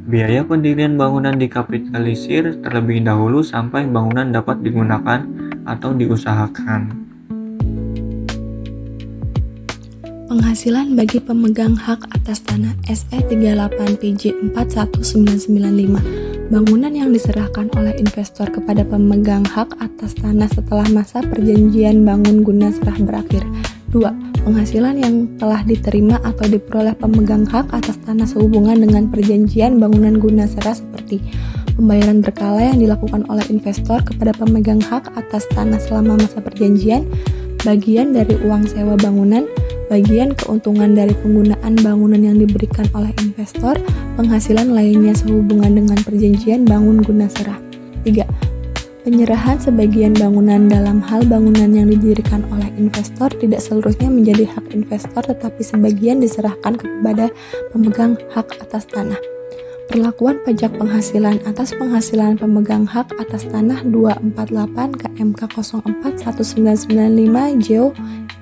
Biaya pendirian bangunan dikapitalisir terlebih dahulu sampai bangunan dapat digunakan atau diusahakan. Penghasilan bagi pemegang hak atas tanah SE 38 PJ 41995. Bangunan yang diserahkan oleh investor kepada pemegang hak atas tanah setelah masa perjanjian bangun guna serah berakhir. 2. Penghasilan yang telah diterima atau diperoleh pemegang hak atas tanah sehubungan dengan perjanjian bangunan guna serah seperti pembayaran berkala yang dilakukan oleh investor kepada pemegang hak atas tanah selama masa perjanjian, bagian dari uang sewa bangunan, bagian keuntungan dari penggunaan bangunan yang diberikan oleh investor, penghasilan lainnya sehubungan dengan perjanjian bangun guna serah. 3. Penyerahan sebagian bangunan dalam hal bangunan yang didirikan oleh investor tidak seluruhnya menjadi hak investor tetapi sebagian diserahkan kepada pemegang hak atas tanah. Perlakuan pajak penghasilan atas penghasilan pemegang hak atas tanah 248 KMK 04 1995 JO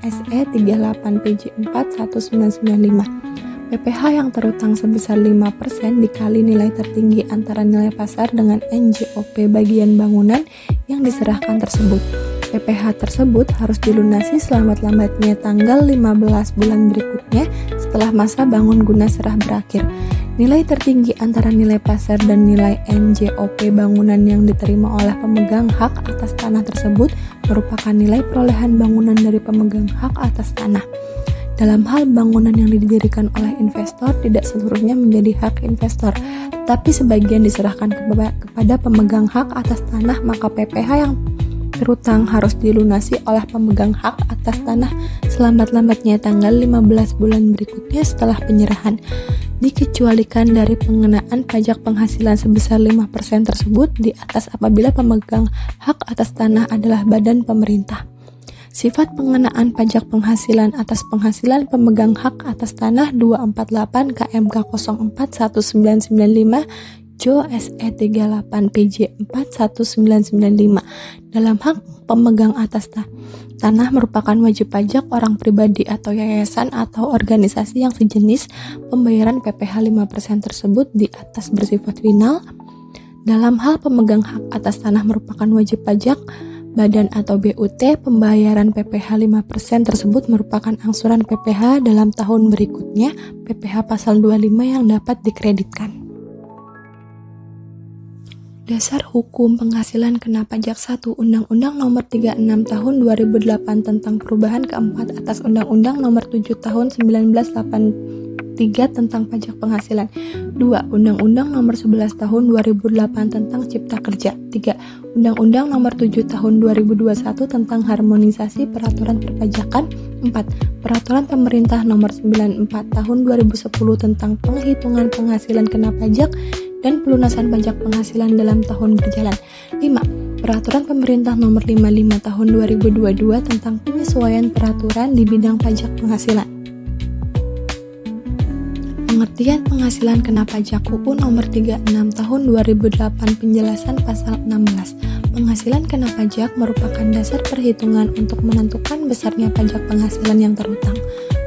SE 38 PJ 4 1995. PPh yang terutang sebesar 5% dikali nilai tertinggi antara nilai pasar dengan NJOP bagian bangunan yang diserahkan tersebut. PPh tersebut harus dilunasi selambat-lambatnya tanggal 15 bulan berikutnya setelah masa bangun guna serah berakhir. Nilai tertinggi antara nilai pasar dan nilai NJOP bangunan yang diterima oleh pemegang hak atas tanah tersebut merupakan nilai perolehan bangunan dari pemegang hak atas tanah. Dalam hal bangunan yang didirikan oleh investor tidak seluruhnya menjadi hak investor, tetapi sebagian diserahkan kepada pemegang hak atas tanah, maka PPh yang terutang harus dilunasi oleh pemegang hak atas tanah selambat-lambatnya tanggal 15 bulan berikutnya setelah penyerahan. Dikecualikan dari pengenaan pajak penghasilan sebesar 5% tersebut di atas apabila pemegang hak atas tanah adalah badan pemerintah. Sifat pengenaan pajak penghasilan atas penghasilan pemegang hak atas tanah 248 KMK 04 1995 JO SE 38 PJ 4 1995. Dalam hak pemegang atas tanah merupakan wajib pajak orang pribadi atau yayasan atau organisasi yang sejenis, pembayaran PPh 5% tersebut di atas bersifat final. Dalam hal pemegang hak atas tanah merupakan wajib pajak badan atau BUT, pembayaran PPh 5% tersebut merupakan angsuran PPh dalam tahun berikutnya, PPh pasal 25 yang dapat dikreditkan. Dasar Hukum Penghasilan Kena Pajak 1 Undang-Undang Nomor 36 Tahun 2008 tentang perubahan keempat atas Undang-Undang Nomor 7 Tahun 1983 tentang pajak penghasilan. 2. Undang-Undang Nomor 11 Tahun 2008 tentang Cipta Kerja. 3. Undang-Undang Nomor 7 Tahun 2021 tentang harmonisasi peraturan perpajakan. 4. Peraturan Pemerintah Nomor 94 Tahun 2010 tentang penghitungan penghasilan kena pajak dan pelunasan pajak penghasilan dalam tahun berjalan. 5. Peraturan Pemerintah Nomor 55 Tahun 2022 tentang penyesuaian peraturan di bidang pajak penghasilan. Pengertian penghasilan kena pajak UU Nomor 36 Tahun 2008 Penjelasan Pasal 16. Penghasilan kena pajak merupakan dasar perhitungan untuk menentukan besarnya pajak penghasilan yang terutang.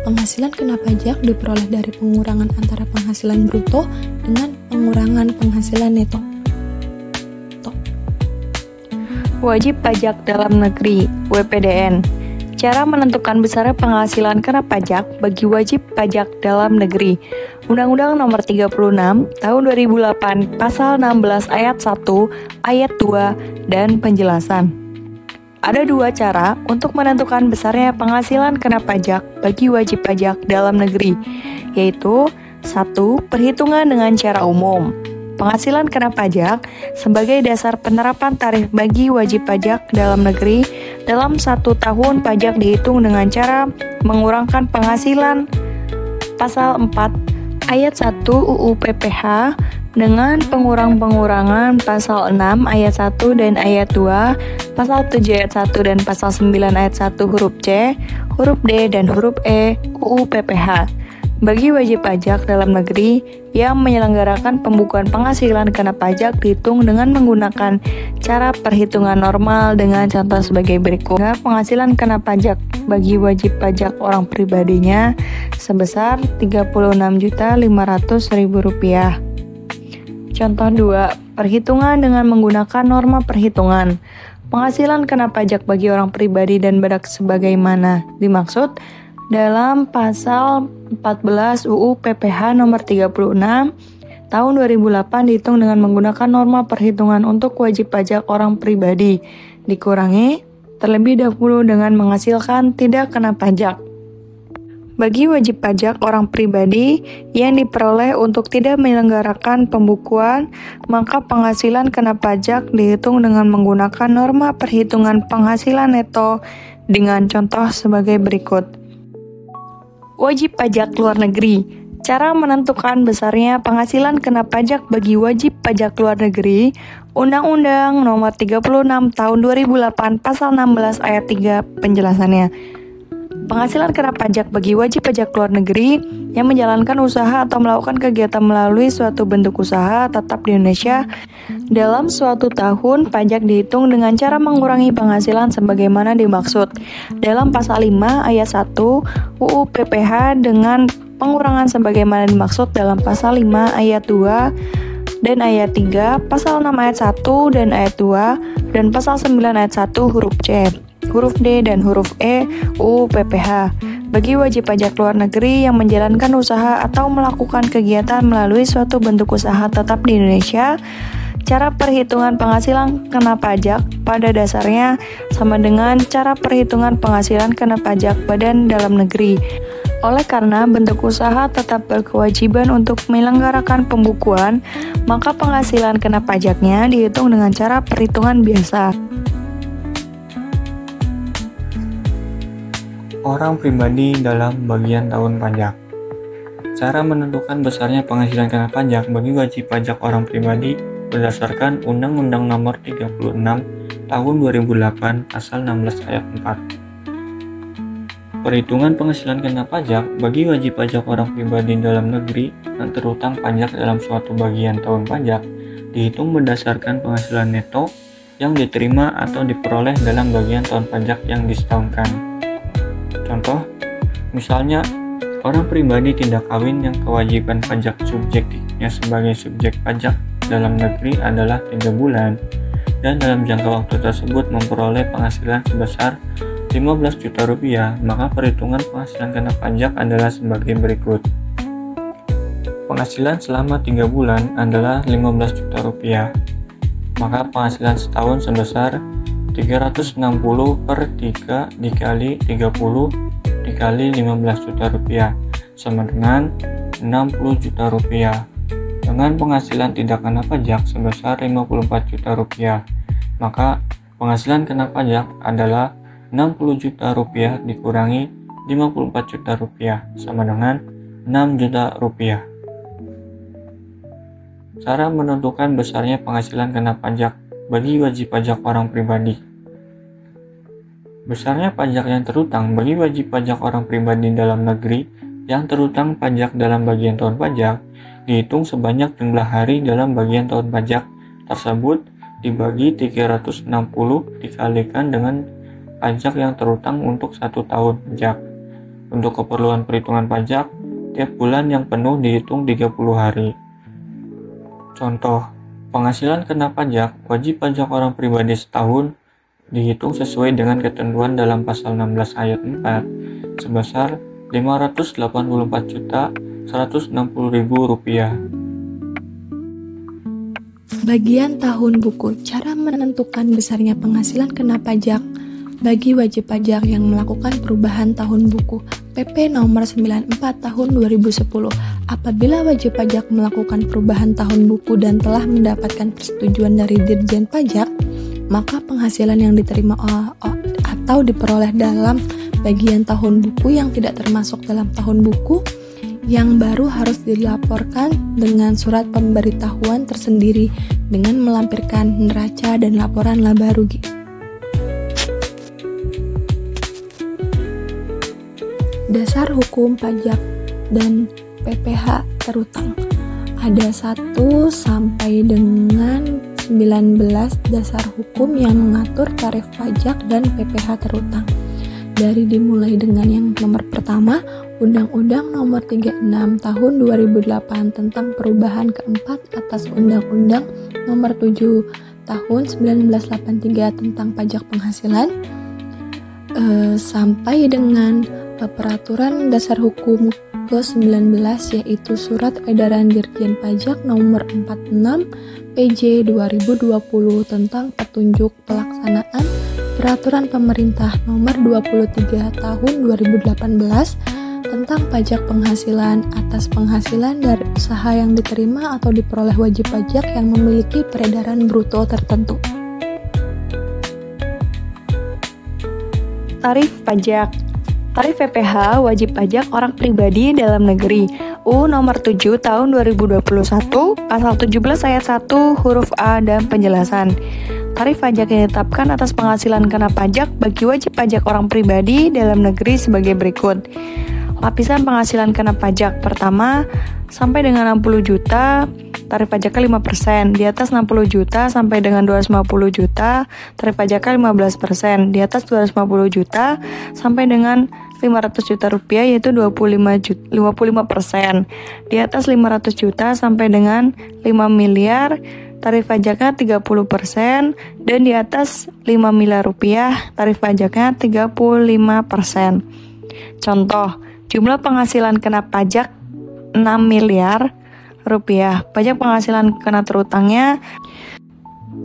Penghasilan kena pajak diperoleh dari pengurangan antara penghasilan bruto dengan pengurangan penghasilan neto. Wajib pajak dalam negeri (WPDN). Cara menentukan besarnya penghasilan kena pajak bagi wajib pajak dalam negeri. Undang-Undang Nomor 36 Tahun 2008 Pasal 16 Ayat 1, Ayat 2, dan penjelasan. Ada dua cara untuk menentukan besarnya penghasilan kena pajak bagi wajib pajak dalam negeri, yaitu 1. Perhitungan dengan cara umum. Penghasilan kena pajak sebagai dasar penerapan tarif bagi wajib pajak dalam negeri. Dalam 1 tahun pajak dihitung dengan cara mengurangkan penghasilan Pasal 4 Ayat 1 UU PPH dengan pengurangan Pasal 6 Ayat 1 dan Ayat 2, Pasal 7 Ayat 1 dan Pasal 9 Ayat 1 huruf C, huruf D, dan huruf E UU PPH. Bagi wajib pajak dalam negeri yang menyelenggarakan pembukuan penghasilan kena pajak dihitung dengan menggunakan cara perhitungan normal dengan contoh sebagai berikut. Penghasilan kena pajak bagi wajib pajak orang pribadinya sebesar Rp36.500.000. Contoh 2. Perhitungan dengan menggunakan norma perhitungan. Penghasilan kena pajak bagi orang pribadi dan berak sebagaimana dimaksud dalam Pasal 14 UU PPH Nomor 36 Tahun 2008 dihitung dengan menggunakan norma perhitungan untuk wajib pajak orang pribadi, dikurangi terlebih dahulu dengan menghasilkan tidak kena pajak. Bagi wajib pajak orang pribadi yang diperoleh untuk tidak menyelenggarakan pembukuan, maka penghasilan kena pajak dihitung dengan menggunakan norma perhitungan penghasilan neto dengan contoh sebagai berikut. Wajib pajak luar negeri. Cara menentukan besarnya penghasilan kena pajak bagi wajib pajak luar negeri. Undang-Undang Nomor 36 Tahun 2008 Pasal 16 Ayat 3 penjelasannya. Penghasilan kena pajak bagi wajib pajak luar negeri yang menjalankan usaha atau melakukan kegiatan melalui suatu bentuk usaha tetap di Indonesia. Dalam suatu tahun, pajak dihitung dengan cara mengurangi penghasilan sebagaimana dimaksud dalam Pasal 5 Ayat 1 UU PPH dengan pengurangan sebagaimana dimaksud dalam Pasal 5 Ayat 2 dan Ayat 3, Pasal 6 Ayat 1 dan Ayat 2, dan Pasal 9 Ayat 1 huruf C, huruf D, dan huruf E UU PPH. Bagi wajib pajak luar negeri yang menjalankan usaha atau melakukan kegiatan melalui suatu bentuk usaha tetap di Indonesia, cara perhitungan penghasilan kena pajak pada dasarnya sama dengan cara perhitungan penghasilan kena pajak badan dalam negeri. Oleh karena bentuk usaha tetap berkewajiban untuk menyelenggarakan pembukuan, maka penghasilan kena pajaknya dihitung dengan cara perhitungan biasa. Orang pribadi dalam bagian tahun pajak. Cara menentukan besarnya penghasilan kena pajak bagi wajib pajak orang pribadi berdasarkan Undang-Undang Nomor 36 Tahun 2008 Pasal 16 Ayat 4. Perhitungan penghasilan kena pajak bagi wajib pajak orang pribadi dalam negeri yang terutang pajak dalam suatu bagian tahun pajak dihitung berdasarkan penghasilan neto yang diterima atau diperoleh dalam bagian tahun pajak yang disetahunkan. Contoh, misalnya orang pribadi tidak kawin yang kewajiban pajak subjektifnya sebagai subjek pajak dalam negeri adalah 3 bulan dan dalam jangka waktu tersebut memperoleh penghasilan sebesar Rp15 juta, maka perhitungan penghasilan kena pajak adalah sebagai berikut. Penghasilan selama 3 bulan adalah Rp15 juta, maka penghasilan setahun sebesar 360 per 3 dikali 30 dikali Rp15 juta sama dengan Rp60 juta. Dengan penghasilan tidak kena pajak sebesar Rp54 juta, maka penghasilan kena pajak adalah Rp60 juta dikurangi Rp54 juta sama dengan Rp6 juta. Cara menentukan besarnya penghasilan kena pajak bagi wajib pajak orang pribadi. Besarnya pajak yang terutang bagi wajib pajak orang pribadi dalam negeri yang terutang pajak dalam bagian tahun pajak dihitung sebanyak jumlah hari dalam bagian tahun pajak tersebut dibagi 360 dikalikan dengan pajak yang terutang untuk 1 tahun pajak. Untuk keperluan perhitungan pajak, tiap bulan yang penuh dihitung 30 hari. Contoh, penghasilan kena pajak wajib pajak orang pribadi setahun dihitung sesuai dengan ketentuan dalam pasal 16 ayat 4 sebesar Rp584.160.000. Bagian tahun buku, cara menentukan besarnya penghasilan kena pajak bagi wajib pajak yang melakukan perubahan tahun buku. PP nomor 94 tahun 2010. Apabila wajib pajak melakukan perubahan tahun buku dan telah mendapatkan persetujuan dari Dirjen Pajak, maka penghasilan yang diterima atau diperoleh dalam bagian tahun buku yang tidak termasuk dalam tahun buku yang baru harus dilaporkan dengan surat pemberitahuan tersendiri dengan melampirkan neraca dan laporan laba rugi. Dasar hukum pajak dan PPh terutang. Ada 1 sampai dengan 19 dasar hukum yang mengatur tarif pajak dan PPh terutang. Dari dimulai dengan yang nomor pertama, Undang-Undang Nomor 36 Tahun 2008 tentang perubahan keempat atas Undang-Undang Nomor 7 Tahun 1983 tentang pajak penghasilan, sampai dengan Peraturan Dasar Hukum ke-19 yaitu Surat Edaran Dirjen Pajak Nomor 46 PJ 2020 tentang petunjuk pelaksanaan Peraturan Pemerintah Nomor 23 Tahun 2018 tentang pajak penghasilan atas penghasilan dari usaha yang diterima atau diperoleh wajib pajak yang memiliki peredaran bruto tertentu. Tarif pajak. Tarif PPh wajib pajak orang pribadi dalam negeri UU Nomor 7 Tahun 2021 Pasal 17 Ayat 1 huruf A dan penjelasan. Tarif pajak yang ditetapkan atas penghasilan kena pajak bagi wajib pajak orang pribadi dalam negeri sebagai berikut. Lapisan penghasilan kena pajak pertama sampai dengan 60 juta, tarif pajaknya 5%. Di atas 60 juta sampai dengan 250 juta, tarif pajaknya 15%. Di atas 250 juta sampai dengan 500 juta rupiah yaitu 55%. Di atas 500 juta sampai dengan 5 miliar, tarif pajaknya 30%. Dan di atas 5 miliar rupiah, tarif pajaknya 35%. Contoh, jumlah penghasilan kena pajak 6 miliar rupiah. Pajak penghasilan kena terutangnya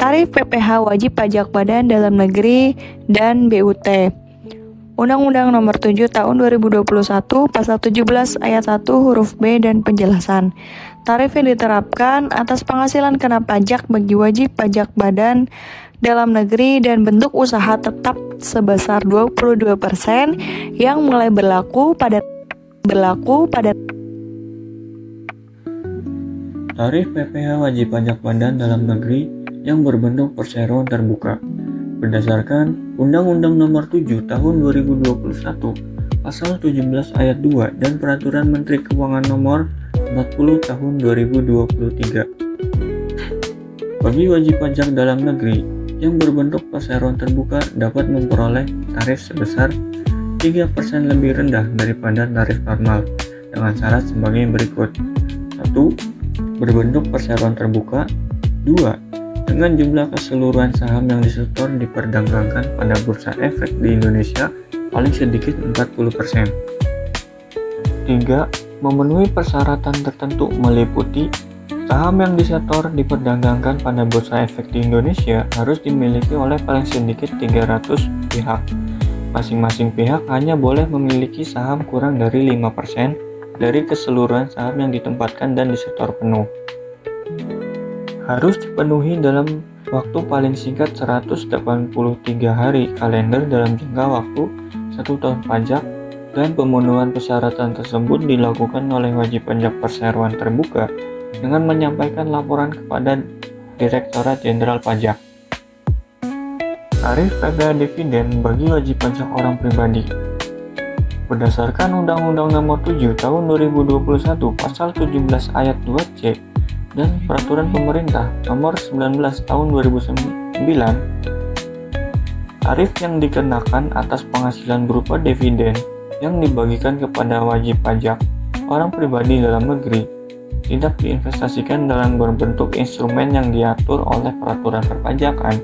tarif PPh wajib pajak badan dalam negeri dan BUT. Undang-Undang Nomor 7 Tahun 2021 Pasal 17 Ayat 1 huruf B dan penjelasan. Tarif yang diterapkan atas penghasilan kena pajak bagi wajib pajak badan dalam negeri dan bentuk usaha tetap sebesar 22% yang mulai berlaku pada Tarif PPh wajib pajak badan dalam negeri yang berbentuk perseroan terbuka berdasarkan Undang-Undang Nomor 7 Tahun 2021 Pasal 17 Ayat 2 dan Peraturan Menteri Keuangan Nomor 40 Tahun 2023. Bagi wajib pajak dalam negeri yang berbentuk perseroan terbuka dapat memperoleh tarif sebesar 3% lebih rendah daripada tarif normal dengan syarat sebagai berikut. 1. Berbentuk perseroan terbuka. 2. Dengan jumlah keseluruhan saham yang disetor diperdagangkan pada Bursa Efek di Indonesia paling sedikit 40%. 3. Memenuhi persyaratan tertentu meliputi saham yang disetor diperdagangkan pada Bursa Efek di Indonesia harus dimiliki oleh paling sedikit 300 pihak. Masing-masing pihak hanya boleh memiliki saham kurang dari 5% dari keseluruhan saham yang ditempatkan dan disetor penuh. Harus dipenuhi dalam waktu paling singkat 183 hari kalender dalam jangka waktu 1 tahun pajak, dan pemenuhan persyaratan tersebut dilakukan oleh wajib pajak perseroan terbuka dengan menyampaikan laporan kepada Direktorat Jenderal Pajak. Tarif PPh dividen bagi wajib pajak orang pribadi. Berdasarkan Undang-Undang Nomor 7 Tahun 2021 Pasal 17 Ayat 2C dan Peraturan Pemerintah Nomor 19 Tahun 2009, tarif yang dikenakan atas penghasilan berupa dividen yang dibagikan kepada wajib pajak orang pribadi dalam negeri tidak diinvestasikan dalam berbentuk instrumen yang diatur oleh peraturan perpajakan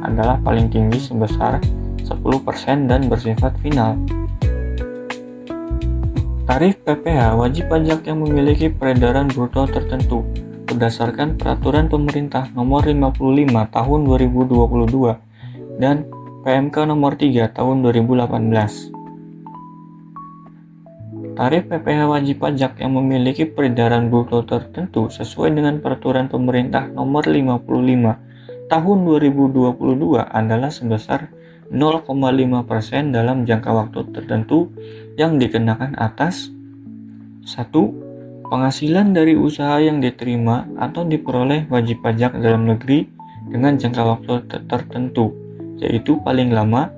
adalah paling tinggi sebesar 10% dan bersifat final. Tarif PPh wajib pajak yang memiliki peredaran bruto tertentu berdasarkan Peraturan Pemerintah Nomor 55 Tahun 2022 dan PMK Nomor 3 Tahun 2018. Tarif PPh wajib pajak yang memiliki peredaran bruto tertentu sesuai dengan Peraturan Pemerintah Nomor 55 Tahun 2022 adalah sebesar 0,5% dalam jangka waktu tertentu yang dikenakan atas 1. Penghasilan dari usaha yang diterima atau diperoleh wajib pajak dalam negeri dengan jangka waktu tertentu, yaitu paling lama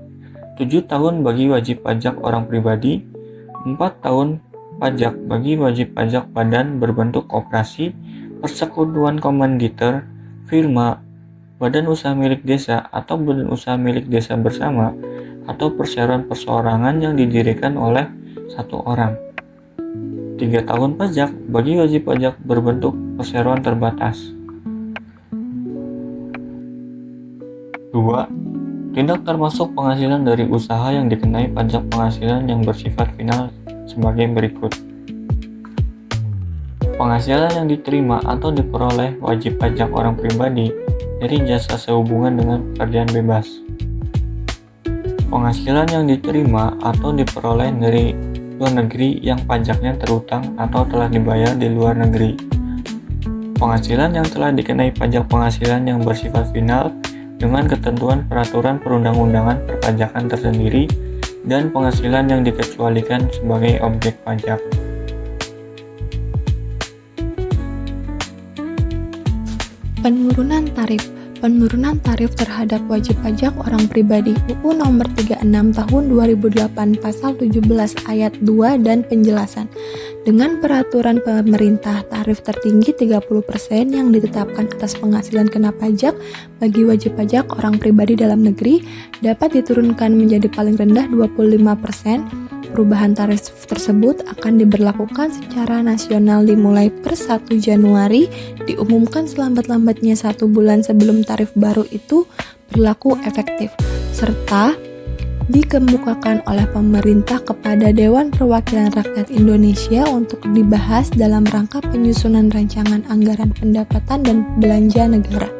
7 tahun bagi wajib pajak orang pribadi, 4 tahun pajak bagi wajib pajak badan berbentuk koperasi, persekutuan komanditer, firma, badan usaha milik desa atau badan usaha milik desa bersama, atau perseroan perseorangan yang didirikan oleh satu orang. 3 tahun pajak bagi wajib pajak berbentuk perseroan terbatas. 2. Tidak termasuk penghasilan dari usaha yang dikenai pajak penghasilan yang bersifat final sebagai berikut. Penghasilan yang diterima atau diperoleh wajib pajak orang pribadi dari jasa sehubungan dengan pekerjaan bebas. Penghasilan yang diterima atau diperoleh dari luar negeri yang pajaknya terutang atau telah dibayar di luar negeri. Penghasilan yang telah dikenai pajak penghasilan yang bersifat final dengan ketentuan peraturan perundang-undangan perpajakan tersendiri dan penghasilan yang dikecualikan sebagai objek pajak. Penurunan tarif terhadap wajib pajak orang pribadi UU Nomor 36 Tahun 2008 Pasal 17 Ayat 2 dan penjelasan. Dengan peraturan pemerintah, tarif tertinggi 30% yang ditetapkan atas penghasilan kena pajak bagi wajib pajak orang pribadi dalam negeri dapat diturunkan menjadi paling rendah 25%. Perubahan tarif tersebut akan diberlakukan secara nasional dimulai per 1 Januari, diumumkan selambat-lambatnya 1 bulan sebelum tarif baru itu berlaku efektif, serta dikemukakan oleh pemerintah kepada Dewan Perwakilan Rakyat Indonesia untuk dibahas dalam rangka penyusunan rancangan anggaran pendapatan dan belanja negara.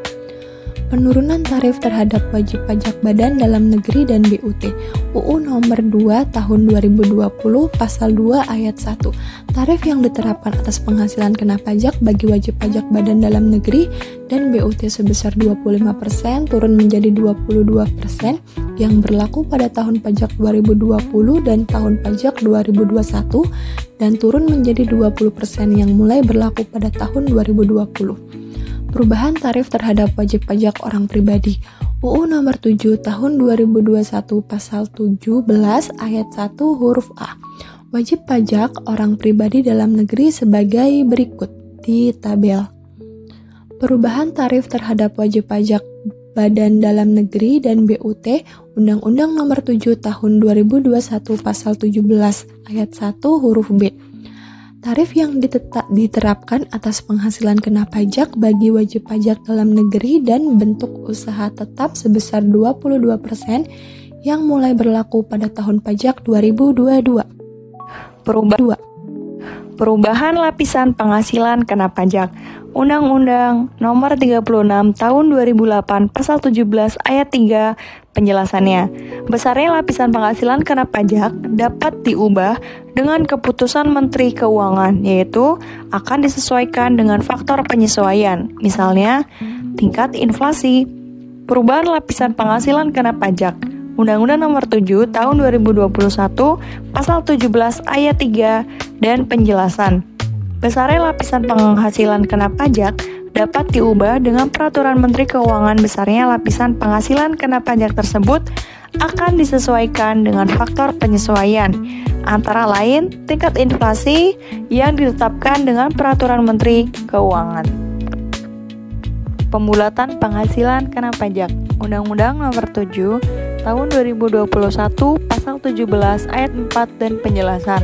Penurunan tarif terhadap wajib pajak badan dalam negeri dan BUT UU Nomor 2 Tahun 2020 Pasal 2 Ayat 1. Tarif yang diterapkan atas penghasilan kena pajak bagi wajib pajak badan dalam negeri dan BUT sebesar 25% turun menjadi 22% yang berlaku pada tahun pajak 2020 dan tahun pajak 2021 dan turun menjadi 20% yang mulai berlaku pada tahun 2020. Perubahan tarif terhadap wajib pajak orang pribadi UU Nomor 7 Tahun 2021 Pasal 17 Ayat 1 huruf A. Wajib pajak orang pribadi dalam negeri sebagai berikut di tabel. Perubahan tarif terhadap wajib pajak badan dalam negeri dan BUT Undang-Undang Nomor 7 Tahun 2021 Pasal 17 Ayat 1 huruf B. Tarif yang diterapkan atas penghasilan kena pajak bagi wajib pajak dalam negeri dan bentuk usaha tetap sebesar 22% yang mulai berlaku pada tahun pajak 2022. Perubahan lapisan penghasilan kena pajak Undang-Undang Nomor 36 Tahun 2008 Pasal 17 Ayat 3 penjelasannya. Besarnya lapisan penghasilan kena pajak dapat diubah dengan keputusan Menteri Keuangan, yaitu akan disesuaikan dengan faktor penyesuaian, misalnya tingkat inflasi. Perubahan lapisan penghasilan kena pajak Undang-Undang Nomor 7 Tahun 2021 Pasal 17 Ayat 3 dan penjelasan. Besarnya lapisan penghasilan kena pajak dapat diubah dengan peraturan Menteri Keuangan. Besarnya lapisan penghasilan kena pajak tersebut akan disesuaikan dengan faktor penyesuaian, antara lain tingkat inflasi yang ditetapkan dengan peraturan Menteri Keuangan. Pembulatan penghasilan kena pajak Undang-Undang Nomor 7 Tahun 2021 Pasal 17 Ayat 4 dan penjelasan.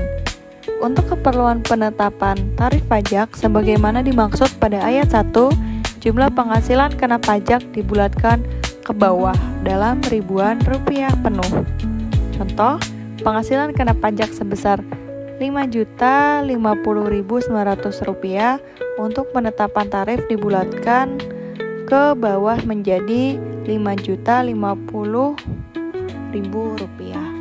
Untuk keperluan penetapan tarif pajak sebagaimana dimaksud pada ayat 1, jumlah penghasilan kena pajak dibulatkan ke bawah dalam ribuan rupiah penuh. Contoh, penghasilan kena pajak sebesar Rp5.050.900 untuk penetapan tarif dibulatkan ke bawah menjadi Rp5.050.000.